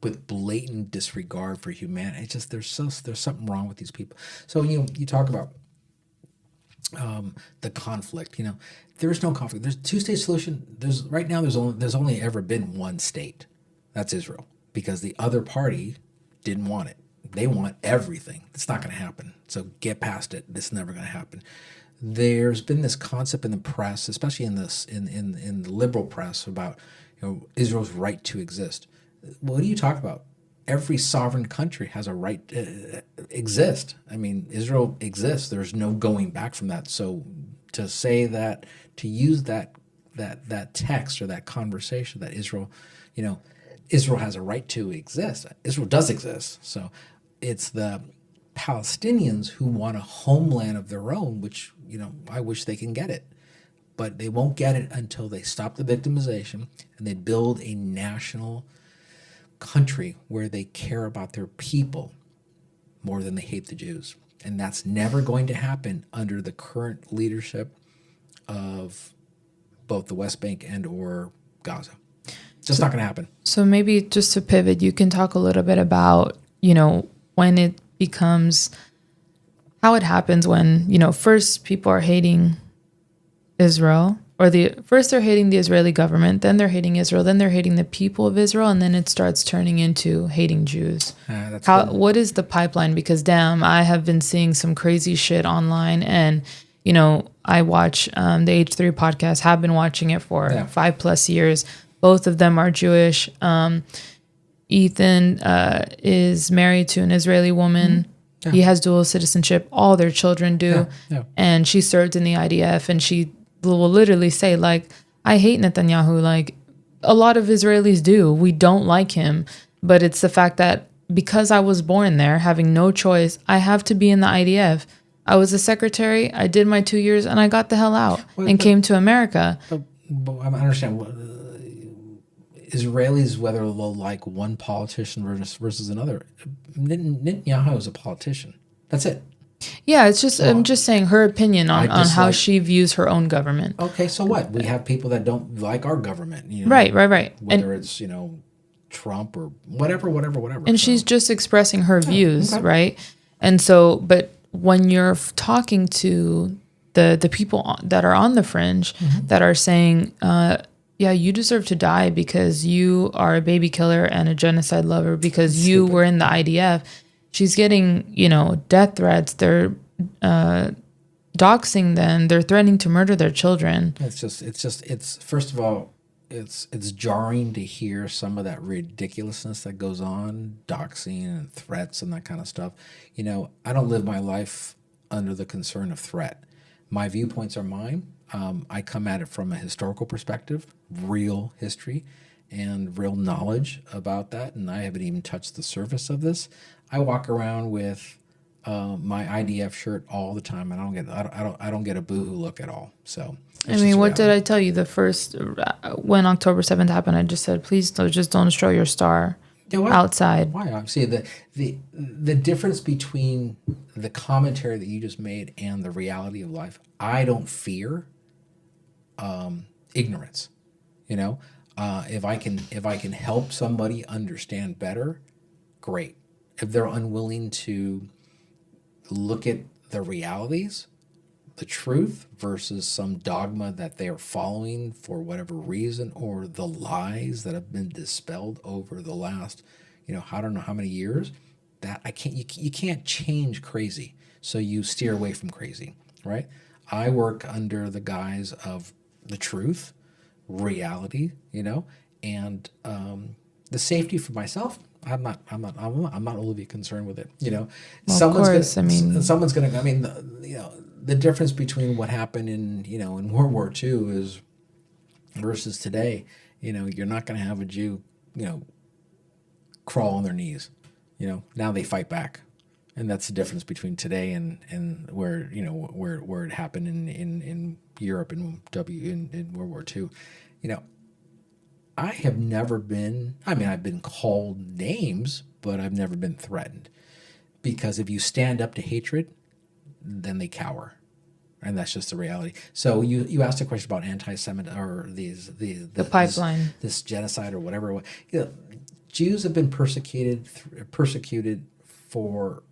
with blatant disregard for humanity. It's just there's something wrong with these people. So you talk about the conflict. There's no conflict. There's 2-state solution. There's only ever been one state. That's Israel, because the other party didn't want it. They want everything. It's not going to happen. So get past it. This is never going to happen. There's been this concept in the press, especially in the liberal press, about Israel's right to exist. What do you talk about? Every sovereign country has a right to exist. I mean, Israel exists. There's no going back from that. So to say that, to use that text or that conversation that Israel has a right to exist. Israel does exist. So it's the Palestinians who want a homeland of their own, which, I wish they can get it. But they won't get it until they stop the victimization and they build a national country where they care about their people more than they hate the Jews. And that's never going to happen under the current leadership of both the West Bank and or Gaza. Just not going to happen. So maybe just to pivot, you can talk a little bit about, when it becomes, how it happens when, first people are hating Israel, or first they're hating the Israeli government, then they're hating Israel, then they're hating the people of Israel, and then it starts turning into hating Jews. What is the pipeline? Because I have been seeing some crazy shit online, and I watch the H3 podcast, have been watching it for 5+ years. Both of them are Jewish. Ethan is married to an Israeli woman. Mm-hmm. Yeah. He has dual citizenship. All their children do. Yeah. And she served in the IDF, and she will literally say, like, I hate Netanyahu. Like, a lot of Israelis do. We don't like him. But it's the fact that because I was born there, having no choice, I have to be in the IDF. I was a secretary. I did my 2 years, and I got the hell out came to America. But I understand Israelis, whether they'll like one politician versus another. Netanyahu is a politician. That's it. Yeah, it's just I'm just saying her opinion on how dislike- she views her own government. Okay, so what? We have people that don't like our government, Right. whether it's Trump or whatever. And So, she's just expressing her views, okay. right? And so, but when you're talking to the people that are on the fringe that are saying, yeah, you deserve to die because you are a baby killer and a genocide lover because you were in the IDF. She's getting, death threats. They're doxing them. They're threatening to murder their children. It's first of all, it's jarring to hear some of that ridiculousness that goes on, doxing and threats and that kind of stuff. I don't live my life under the concern of threat. My viewpoints are mine. I come at it from a historical perspective, real history, and real knowledge about that. And I haven't even touched the surface of this. I walk around with my IDF shirt all the time, and I don't get a boohoo look at all. So I mean, what did I tell you? The first when October 7th happened, I just said, please just don't show your star outside. Why? See the difference between the commentary that you just made and the reality of life. I don't fear ignorance. If I can help somebody understand better, great. If they're unwilling to look at the realities, the truth versus some dogma that they are following for whatever reason, or the lies that have been dispelled over the last, I don't know how many years, that you can't change crazy. So you steer away from crazy, right? I work under the guise of the truth, reality, and the safety for myself. I'm not overly concerned with it. Well, someone's gonna. I mean, the difference between what happened in World War II is versus today. You're not gonna have a Jew, crawl on their knees. Now they fight back, and that's the difference between today and where where it happened in Europe in World War II. I have never been, I've been called names, but I've never been threatened. Because if you stand up to hatred, then they cower. And that's just the reality. So you asked a question about anti-Semitic or the pipeline, this genocide or whatever. Jews have been persecuted for,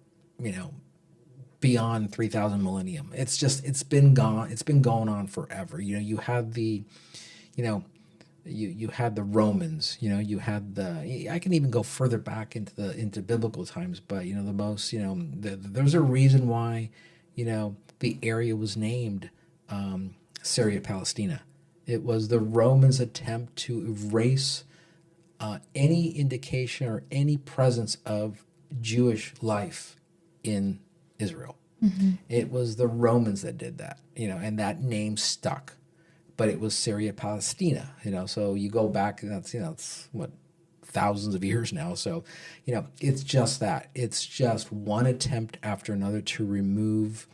beyond 3,000 millennium. It's been going on forever. You had the, you had the Romans, you had I can even go further back into biblical times, but the most, there's a reason why, the area was named Syria-Palestina. It was the Romans' attempt to erase any indication or any presence of Jewish life in Israel. Mm-hmm. It was the Romans that did that, and that name stuck. But it was Syria-Palestina, so you go back, and it's what, thousands of years now. So, it's just that. It's just one attempt after another to remove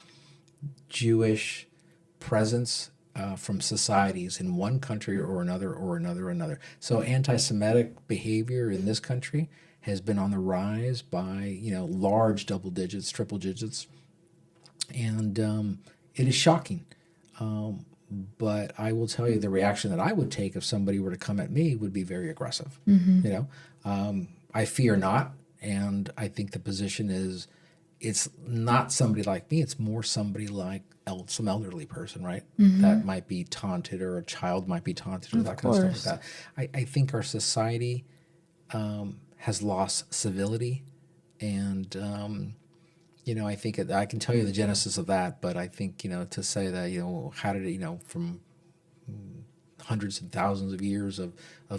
Jewish presence from societies in one country or another. So anti-Semitic behavior in this country has been on the rise by, large double digits, triple digits. And it is shocking. But I will tell you the reaction that I would take if somebody were to come at me would be very aggressive. Mm-hmm. I fear not, and I think the position is it's not somebody like me. It's more somebody like some elderly person, right? Mm-hmm. That might be taunted, or a child might be taunted, or that kind of stuff like that. I think our society has lost civility, and I think I can tell you the genesis of that, but I think, to say that, how did it, from hundreds and thousands of years of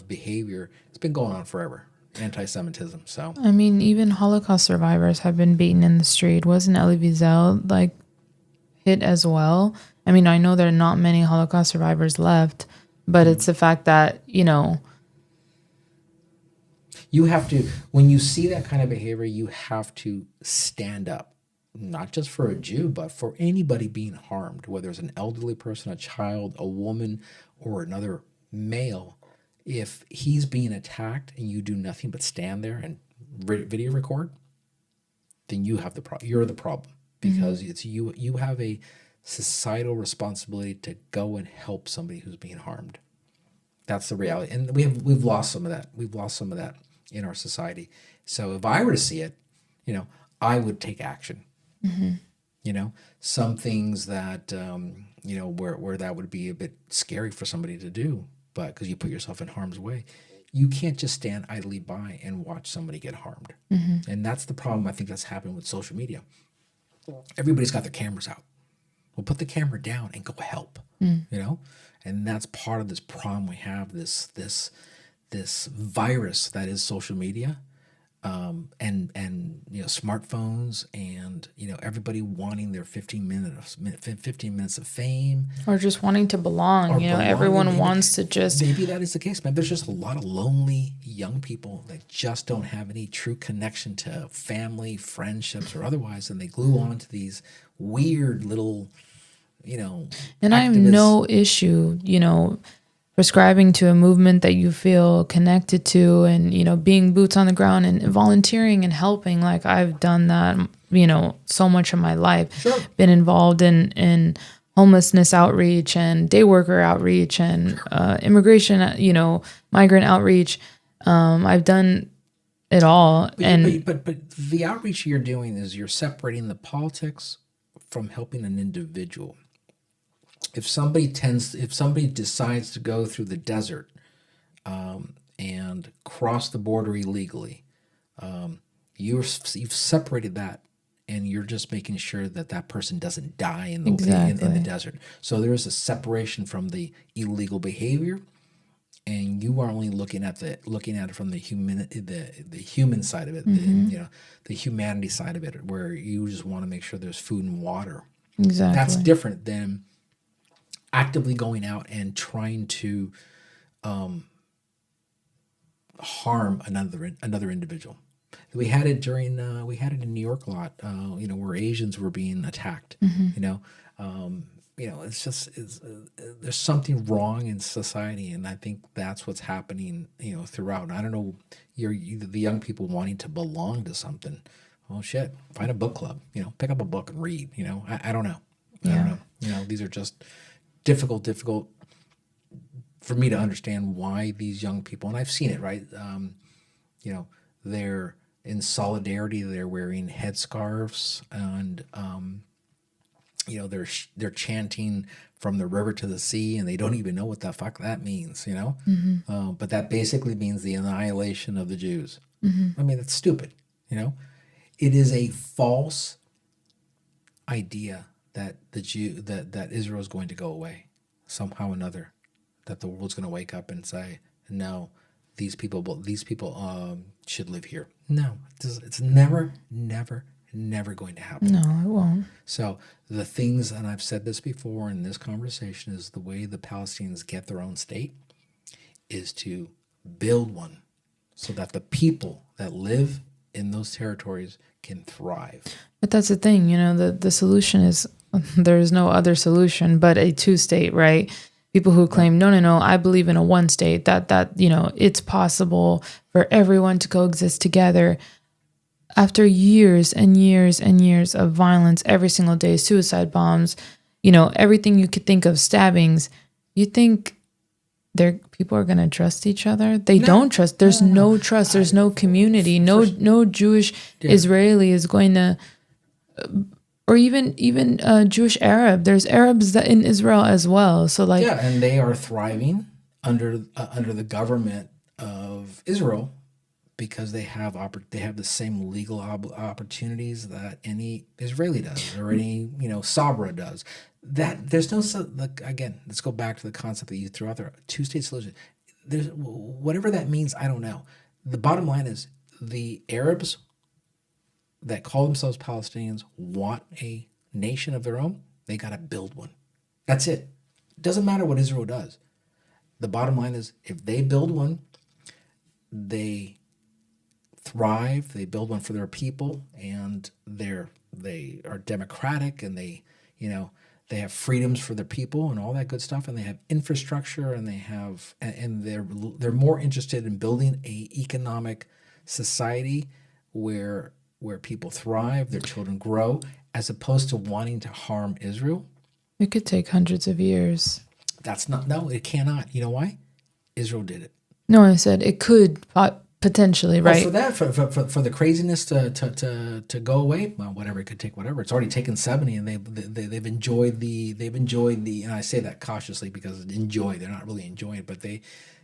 behavior, it's been going on forever, anti-Semitism. So, even Holocaust survivors have been beaten in the street. Wasn't Elie Wiesel, hit as well? I know there are not many Holocaust survivors left, but it's the fact that, you have to, when you see that kind of behavior, you have to stand up. Not just for a Jew, but for anybody being harmed, whether it's an elderly person, a child, a woman, or another male. If he's being attacked and you do nothing but stand there and video record, then you have the problem. You're the problem, because it's you have a societal responsibility to go and help somebody who's being harmed. That's the reality, and we've lost some of that. We've lost some of that in our society. So if I were to see it, I would take action. Some things that where that would be a bit scary for somebody to do, but because you put yourself in harm's way, you can't just stand idly by and watch somebody get harmed. And that's the problem I think that's happened with social media. Everybody's got their cameras out. Well, put the camera down and go help. And that's part of this problem we have. This virus that is social media, and smartphones, and everybody wanting their 15 minutes of fame, or just wanting to belong. Everyone wants to just. Maybe that is the case, man. There's just a lot of lonely young people that just don't have any true connection to family, friendships, or otherwise, and they glue on to these weird little, And I have no issue, prescribing to a movement that you feel connected to, and being boots on the ground and volunteering and helping. Like, I've done that so much of my life. Sure. Been involved in homelessness outreach and day worker outreach and immigration, migrant outreach. I've done it all. But the outreach you're doing is you're separating the politics from helping an individual. If somebody decides to go through the desert and cross the border illegally, you've separated that, and you're just making sure that person doesn't die in the desert. So there is a separation from the illegal behavior, and you are only looking at it from the human side of it, the humanity side of it, where you just want to make sure there's food and water. Exactly. That's different than actively going out and trying to harm another individual. We had it in New York a lot, where Asians were being attacked. It's just there's something wrong in society, and I think that's what's happening, throughout. I don't know, the young people wanting to belong to something. Oh shit! Find a book club. Pick up a book and read. I don't know. I don't know. These are just difficult for me to understand why these young people, and I've seen it, right? They're in solidarity. They're wearing headscarves, and they're chanting from the river to the sea, and they don't even know what the fuck that means. But that basically means the annihilation of the Jews. I mean, it's stupid. It is a false idea that that Israel is going to go away somehow or another, that the world's going to wake up and say, no, these people should live here. No, it's never going to happen. No, it won't. So the things, and I've said this before in this conversation, is the way the Palestinians get their own state is to build one so that the people that live in those territories can thrive. But that's the thing, the solution is, there is no other solution but a two-state, right? People who claim, no, I believe in a one state, that it's possible for everyone to coexist together. After years and years and years of violence every single day, suicide bombs, everything you could think of, stabbings, you think people are going to trust each other? They don't trust. There's no trust. There's no community. No Jewish Israeli is going to, or even Jewish Arab. There's Arabs in Israel as well. So and they are thriving under the government of Israel because they have the same legal opportunities that any Israeli does or any Sabra does. That there's no again. Let's go back to the concept that you threw out there: two-state solution. There's whatever that means. I don't know. The bottom line is the Arabs that call themselves Palestinians want a nation of their own. They got to build one. That's it. It doesn't matter what Israel does. The bottom line is if they build one, they thrive. They build one for their people, and they are democratic, and they have freedoms for their people and all that good stuff, and they have infrastructure, and they're more interested in building a economic society where people thrive, their children grow, as opposed to wanting to harm Israel. It could take hundreds of years. That's not, no, it cannot. You know why? Israel did it. No, I said it could potentially, right? For that, for the craziness to go away, well, whatever, it could take whatever. It's already taken 70, and they've enjoyed the, and I say that cautiously because they're not really enjoying it, but they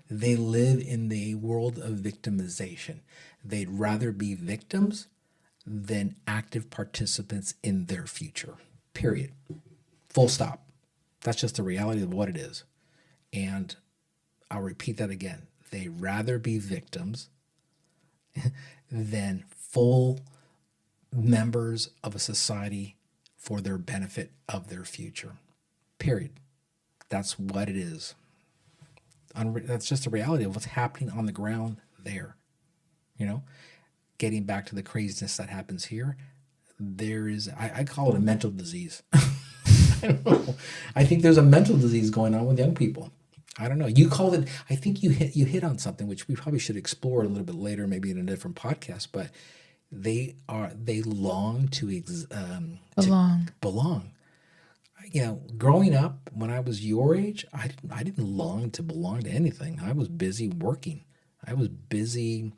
live in the world of victimization. They'd rather be victims than active participants in their future. Period. Full stop. That's just the reality of what it is. And I'll repeat that again. They'd rather be victims than full members of a society for their benefit of their future. Period. That's what it is. That's just the reality of what's happening on the ground there. You know, getting back to the craziness that happens here, there is, I call it a mental disease. I don't know. I think there's a mental disease going on with young people. I don't know. You called it. I think you hit on something which we probably should explore a little bit later, maybe in a different podcast. But they long to belong. You know, growing up when I was your age, I didn't long to belong to anything. I was busy working. I was busy,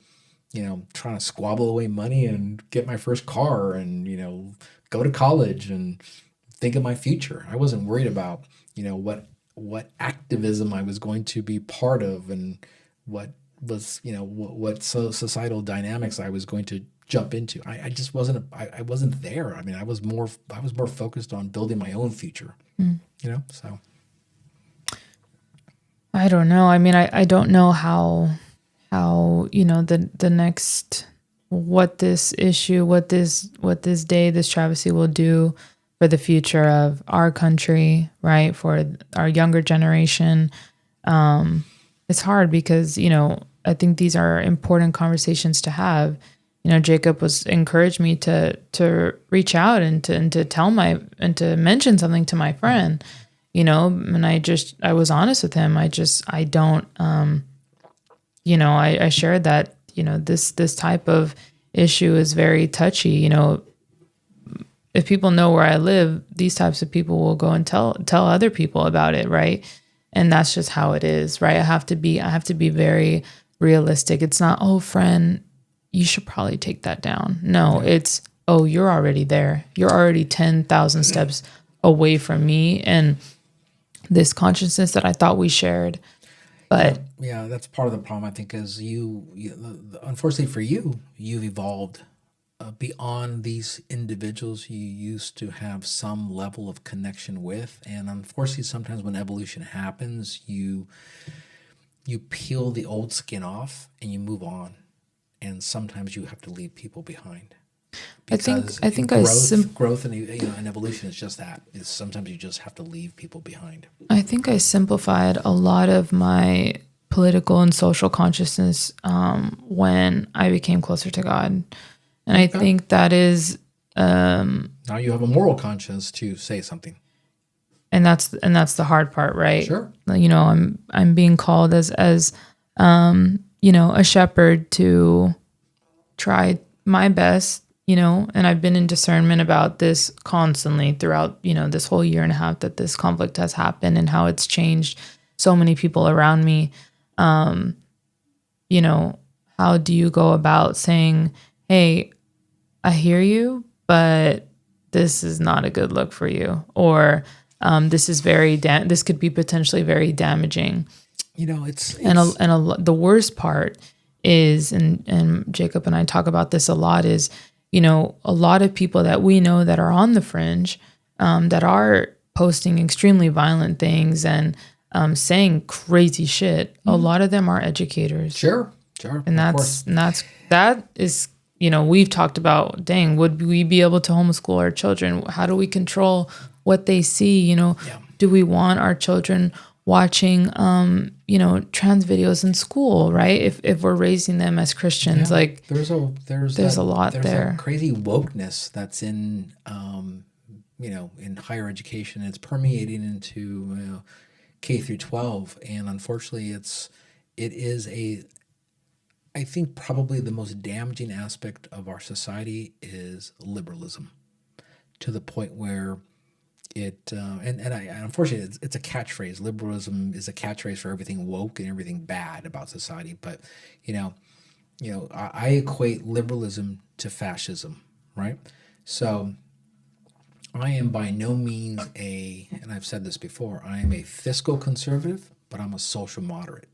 trying to squabble away money and get my first car and go to college and think of my future. I wasn't worried about what activism I was going to be part of and what was what societal dynamics I was going to jump into. I just wasn't I wasn't there. I mean, I was more focused on building my own future. So I don't know. I mean, I don't know how the next, what this issue, what this day, this travesty will do for the future of our country, right? For our younger generation. It's hard because, I think these are important conversations to have. Jacob was encouraged me to reach out and to tell and to mention something to my friend, and I was honest with him. I don't, I shared that, this type of issue is very touchy. If people know where I live, these types of people will go and tell other people about it, right? And that's just how it is, right? I have to be very realistic. It's not, oh, friend, you should probably take that down. No, it's, oh, you're already there. You're already 10,000 steps away from me and this consciousness that I thought we shared. But yeah, that's part of the problem, I think, is you unfortunately for you, you've evolved beyond these individuals you used to have some level of connection with. And unfortunately, sometimes when evolution happens, you peel the old skin off and you move on. And sometimes you have to leave people behind. Because I think growth and evolution is just that. Is sometimes you just have to leave people behind. I think I simplified a lot of my political and social consciousness when I became closer to God. And I think that is now you have a moral conscience to say something. And that's the hard part, right? Sure. I'm being called as a shepherd to try my best, and I've been in discernment about this constantly throughout, this whole year and a half that this conflict has happened and how it's changed so many people around me. How do you go about saying, hey, I hear you, but this is not a good look for you, or this is this could be potentially very damaging. The worst part is, and Jacob and I talk about this a lot, is a lot of people that we know that are on the fringe, that are posting extremely violent things and saying crazy shit. Mm-hmm. A lot of them are educators. Sure. And that is, we've talked about, dang, would we be able to homeschool our children? How do we control what they see? Do we want our children watching, trans videos in school, right? If we're raising them as Christians, like there's a lot there. That crazy wokeness that's in, in higher education. It's permeating into K through 12, and unfortunately, I think probably the most damaging aspect of our society is liberalism. to the point where unfortunately it's a catchphrase. Liberalism is a catchphrase for everything woke and everything bad about society. But you know, I equate liberalism to fascism, right? So I am by no means and I've said this before, I am a fiscal conservative, but I'm a social moderate.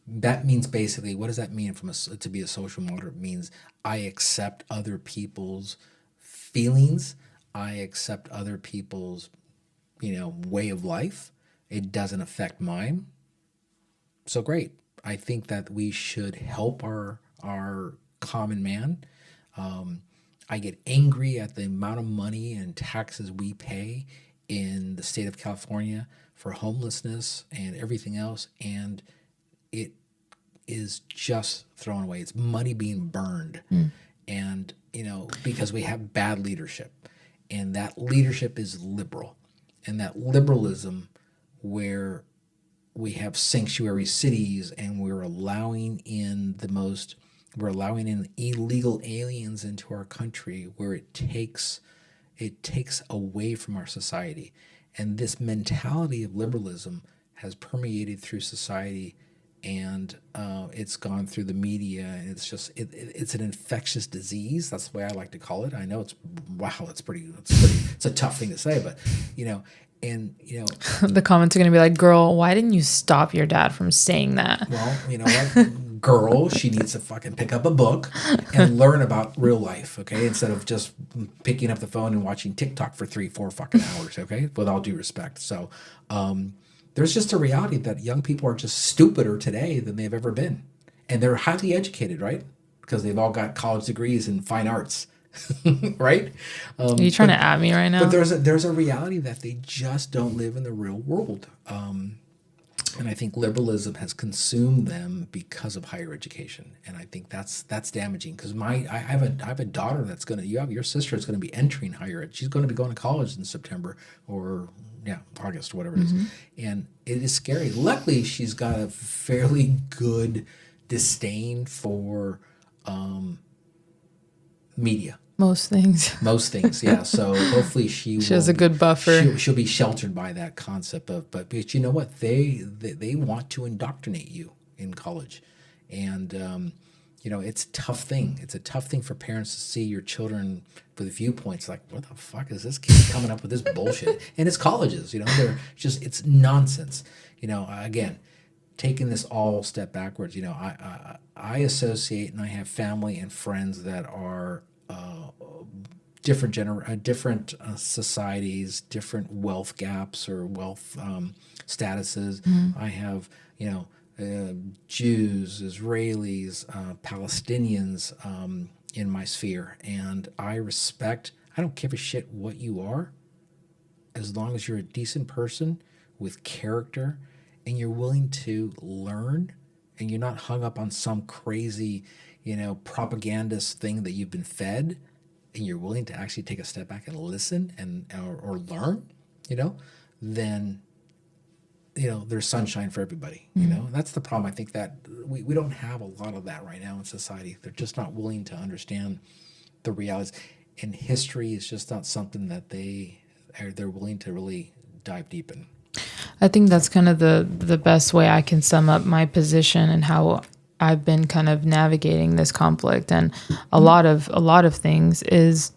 That means basically, what does that mean to be a social moderate? It means I accept other people's feelings. I accept other people's, way of life. It doesn't affect mine. So great. I think that we should help our common man. I get angry at the amount of money and taxes we pay in the state of California for homelessness and everything else, and it is just thrown away. It's money being burned. And, because we have bad leadership, and that leadership is liberal. And that liberalism, where we have sanctuary cities and we're allowing in illegal aliens into our country, where it takes away from our society. And this mentality of liberalism has permeated through society, and it's gone through the media, and it's just it's an infectious disease. That's the way I like to call it. I know it's a tough thing to say, but the comments are going to be like, girl, why didn't you stop your dad from saying that? Well, you know what, girl, she needs to fucking pick up a book and learn about real life, okay, instead of just picking up the phone and watching TikTok for 3-4 fucking hours, okay, with all due respect. So there's just a reality that young people are just stupider today than they've ever been. And they're highly educated, right? Because they've all got college degrees in fine arts, right? Are you trying to at me right now? But there's a reality that they just don't live in the real world. And I think liberalism has consumed them because of higher education. And I think that's damaging, because I have a daughter that's your sister is going to be entering higher ed. She's going to be going to college in September or August, whatever it is. And it is scary. Luckily, she's got a fairly good disdain for media. Most things, yeah. So hopefully she has a good buffer. She'll be sheltered by that concept but you know what? They want to indoctrinate you in college. And it's a tough thing. It's a tough thing for parents to see your children with viewpoints like, what the fuck is this kid coming up with this bullshit? And it's colleges, they're just, it's nonsense. Again, taking this all step backwards, I associate, and I have family and friends that are different societies, different wealth gaps or wealth statuses. I have, Jews, Israelis, Palestinians in my sphere, and I don't give a shit what you are, as long as you're a decent person with character and you're willing to learn, and you're not hung up on some crazy, propagandist thing that you've been fed, and you're willing to actually take a step back and listen or learn, then there's sunshine for everybody. That's the problem. I think that we don't have a lot of that right now in society. They're just not willing to understand the realities, and history is just not something that they're willing to really dive deep in. I think that's kind of the best way I can sum up my position and how I've been kind of navigating this conflict. And a lot of things is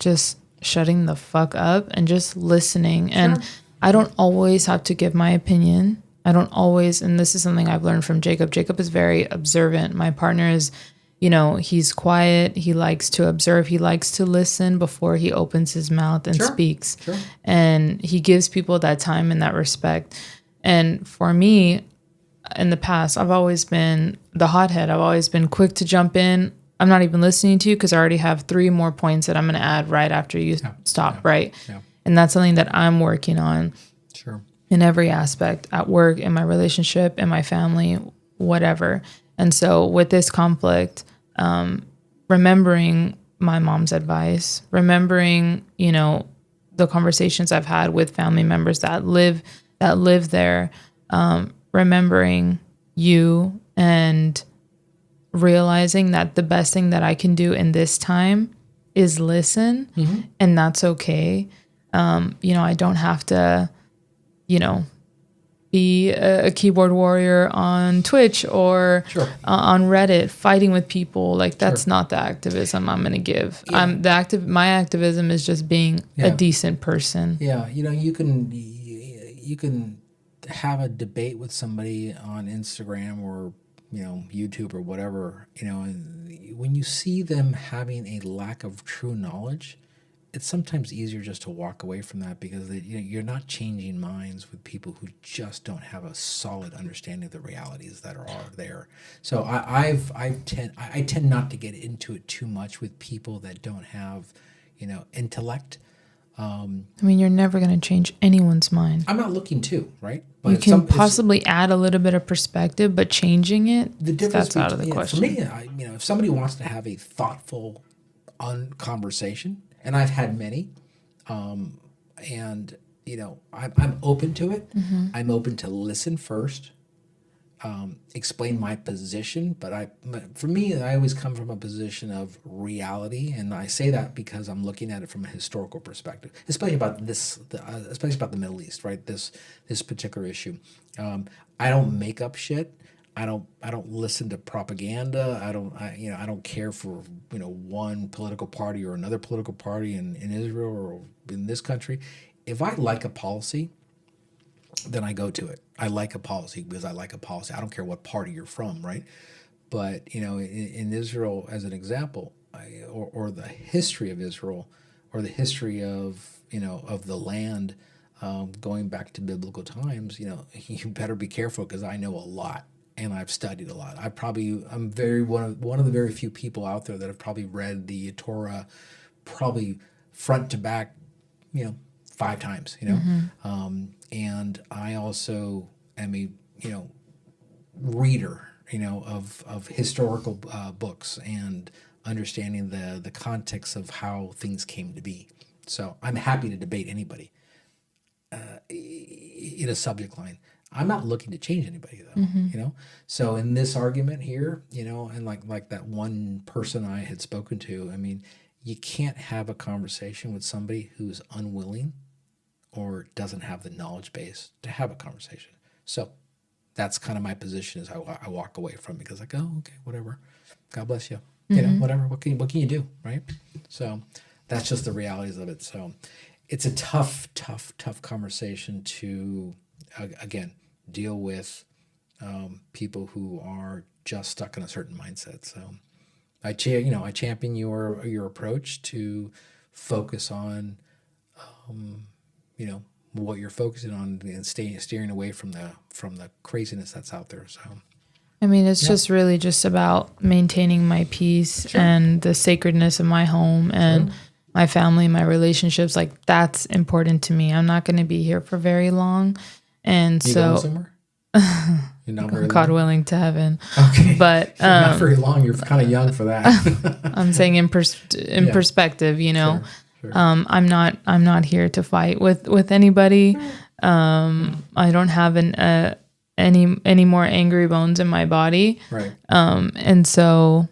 just shutting the fuck up and just listening. Sure. And I don't always have to give my opinion. I don't always, and this is something I've learned from Jacob. Jacob is very observant. My partner is, he's quiet. He likes to observe. He likes to listen before he opens his mouth and speaks. Sure. And he gives people that time and that respect. And for me, in the past, I've always been the hothead. I've always been quick to jump in. I'm not even listening to you because I already have 3 more points that I'm going to add right after you stop, right? Yeah. And that's something that I'm working on. Sure. In every aspect, at work, in my relationship, in my family, whatever. And so with this conflict, remembering my mom's advice, remembering, the conversations I've had with family members that live there, remembering you and realizing that the best thing that I can do in this time is listen, and that's okay. I don't have to, be a keyboard warrior on Twitch or on Reddit fighting with people. Like that's not the activism I'm going to give. My activism is just being a decent person. Yeah, you can have a debate with somebody on Instagram or YouTube or whatever, and when you see them having a lack of true knowledge, it's sometimes easier just to walk away from that because you're not changing minds with people who just don't have a solid understanding of the realities that are there. So I tend not to get into it too much with people that don't have, intellect. You're never going to change anyone's mind. I'm not looking to, right? But you can possibly add a little bit of perspective, but changing it, that's out of the question. For me, if somebody wants to have a thoughtful conversation, and I've had many, and I'm open to it. I'm open to listen first, explain my position. But for me, I always come from a position of reality, and I say that because I'm looking at it from a historical perspective, especially about especially about the Middle East, right? This particular issue. I don't make up shit. I don't listen to propaganda. I don't care for one political party or another political party in Israel or in this country. If I like a policy, then I go to it. I like a policy because I like a policy. I don't care what party you're from, right? But in Israel, as an example, or the history of Israel, or the history of of the land, going back to biblical times, you better be careful because I know a lot. And I've studied a lot. I'm one of the very few people out there that have probably read the Torah, probably front to back, 5 times. And I also am a reader, of historical books and understanding the context of how things came to be. So I'm happy to debate anybody in a subject line. I'm not looking to change anybody though, So in this argument here, and like that one person I had spoken to, you can't have a conversation with somebody who's unwilling or doesn't have the knowledge base to have a conversation. So that's kind of my position is I walk away from it because okay, whatever. God bless you. Whatever. What can you do, right? So that's just the realities of it. So it's a tough conversation to, again, deal with people who are just stuck in a certain mindset. So I champion your approach to focus on, what you're focusing on and steering away from the craziness that's out there. So. It's just really just about maintaining my peace and the sacredness of my home and my family, my relationships. Like that's important to me. I'm not going to be here for very long. And you going somewhere? You're not very God willing to heaven. Okay. But not very long. You're kind of young for that. I'm saying in perspective, Sure. I'm not here to fight with anybody. I don't have any more angry bones in my body. Right. And so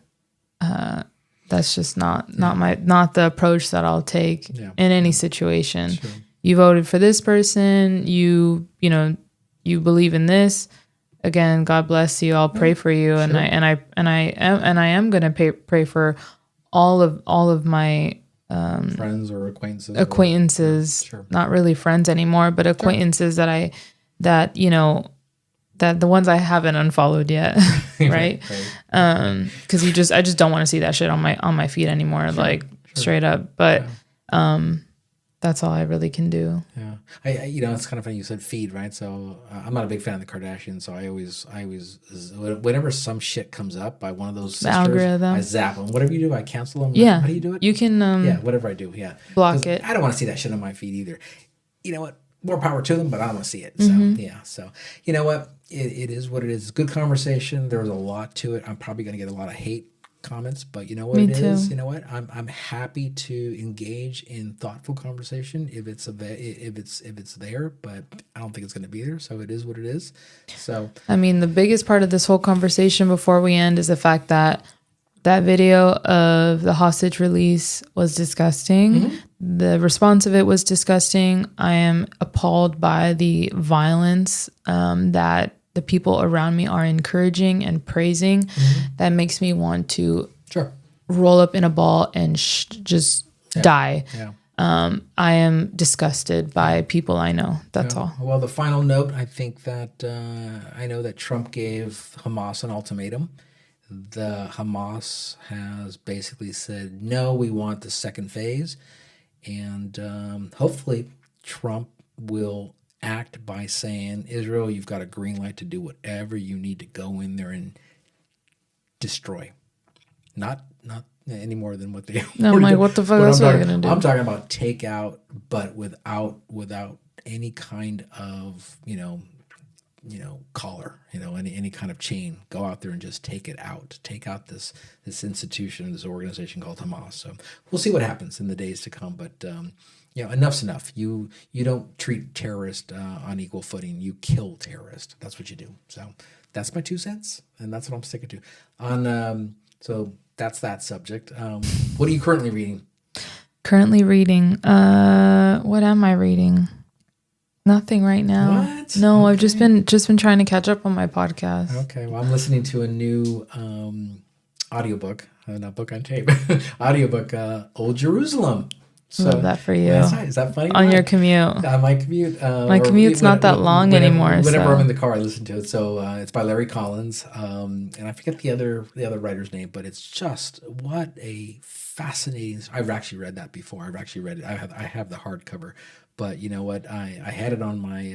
that's just not the approach that I'll take in any situation. Sure. You voted for this person, you believe in this. Again, God bless you. I'll pray for you. Sure. And I am going to pray for all of my friends or acquaintances. Sure. Not really friends anymore, but acquaintances that that the ones I haven't unfollowed yet, right? Because I just don't want to see that shit on my feed anymore, straight up. But that's all I really can do. Yeah, it's kind of funny you said feed, right? So I'm not a big fan of the Kardashians, so I always whenever some shit comes up by one of those sisters, algorithm. I zap them. Whatever you do, I cancel them. Yeah, how do you do it? You can whatever I do, block it. I don't want to see that shit on my feed either. You know what? More power to them, but I don't want to see it. So you know what? It is what it is. It's a good conversation. There's a lot to it. I'm probably going to get a lot of hate comments, but you know what Me it too. is? You know what? I'm happy to engage in thoughtful conversation if it's there, but I don't think it's going to be there. So it is what it is. So the biggest part of this whole conversation before we end is the fact that That video of the hostage release was disgusting. The response of it was disgusting. I am appalled by the violence that the people around me are encouraging and praising. That makes me want to roll up in a ball and just die. Yeah. I am disgusted by people I know. That's all. Well, the final note, I think that I know that Trump gave Hamas an ultimatum. The Hamas has basically said, no, we want the second phase. And hopefully Trump will act by saying, Israel, you've got a green light to do whatever you need to go in there and destroy. Not any more than what they No, I'm like, what the fuck else are they going to do? I'm talking about take out, but without any kind of, collar, any kind of chain. Go out there and just take it out. Take out this institution, this organization called Hamas. So we'll see what happens in the days to come. But enough's enough. You don't treat terrorists on equal footing. You kill terrorists. That's what you do. So that's my 2 cents, and that's what I'm sticking to. So that's that subject. What are you currently reading? Currently reading. What am I reading? Nothing right now. What? No, okay. I've just been trying to catch up on my podcast. Okay, well, I'm listening to a new audiobook, not book on tape, audiobook, Old Jerusalem. So, love that for you. Is that funny? On your commute. My commute. My commute's not that long anymore. Whenever I'm in the car, I listen to it. So it's by Larry Collins, and I forget the other writer's name, but it's just what a fascinating. I've actually read that before. I've actually read it. I have the hardcover, but you know what? I had it on my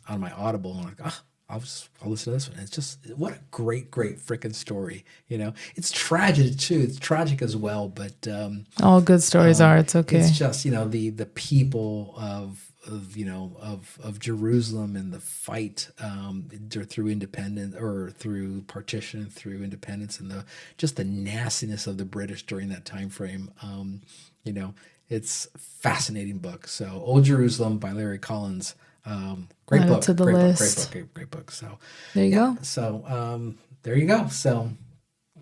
Audible, and I'm like, I'll listen to this one. It's just what a great freaking story. It's tragic too. It's tragic as well, but all good stories are. It's okay. It's just the people of Jerusalem and the fight through independence or through partition, through independence, and the nastiness of the British during that time frame. It's a fascinating book. So Old Jerusalem by Larry Collins. Great book. To the list. Great book. So there you go. So there you go. So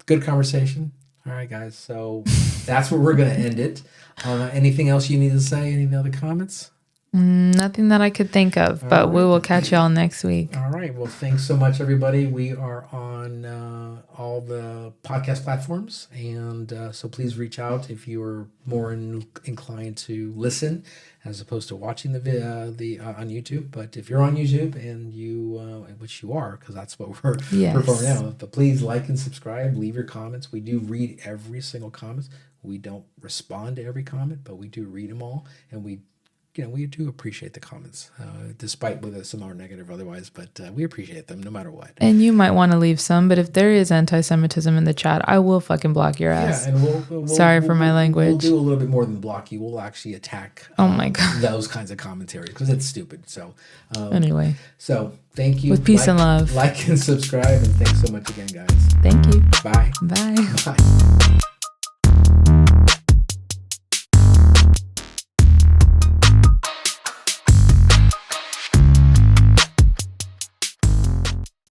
good conversation. All right, guys. So that's where we're going to end it. Anything else you need to say? Any other comments? Nothing that I could think of, but we will catch y'all next week. All right. Well, thanks so much, everybody. We are on all the podcast platforms, and so please reach out if you are more inclined to listen as opposed to watching the on YouTube. But if you're on YouTube and you, which you are, because that's what we're performing now, but please like and subscribe, leave your comments. We do read every single comment. We don't respond to every comment, but we do read them all, and we do appreciate the comments, despite whether some are negative or otherwise, but we appreciate them no matter what. And you might want to leave some, but if there is anti-Semitism in the chat, I will fucking block your ass. Yeah, and we'll Sorry for my language. We'll do a little bit more than block you. We'll actually attack oh my God. those kinds of commentaries because it's stupid. So anyway. So thank you. With peace and love. Like and subscribe, and thanks so much again, guys. Thank you. Bye. Bye. Bye.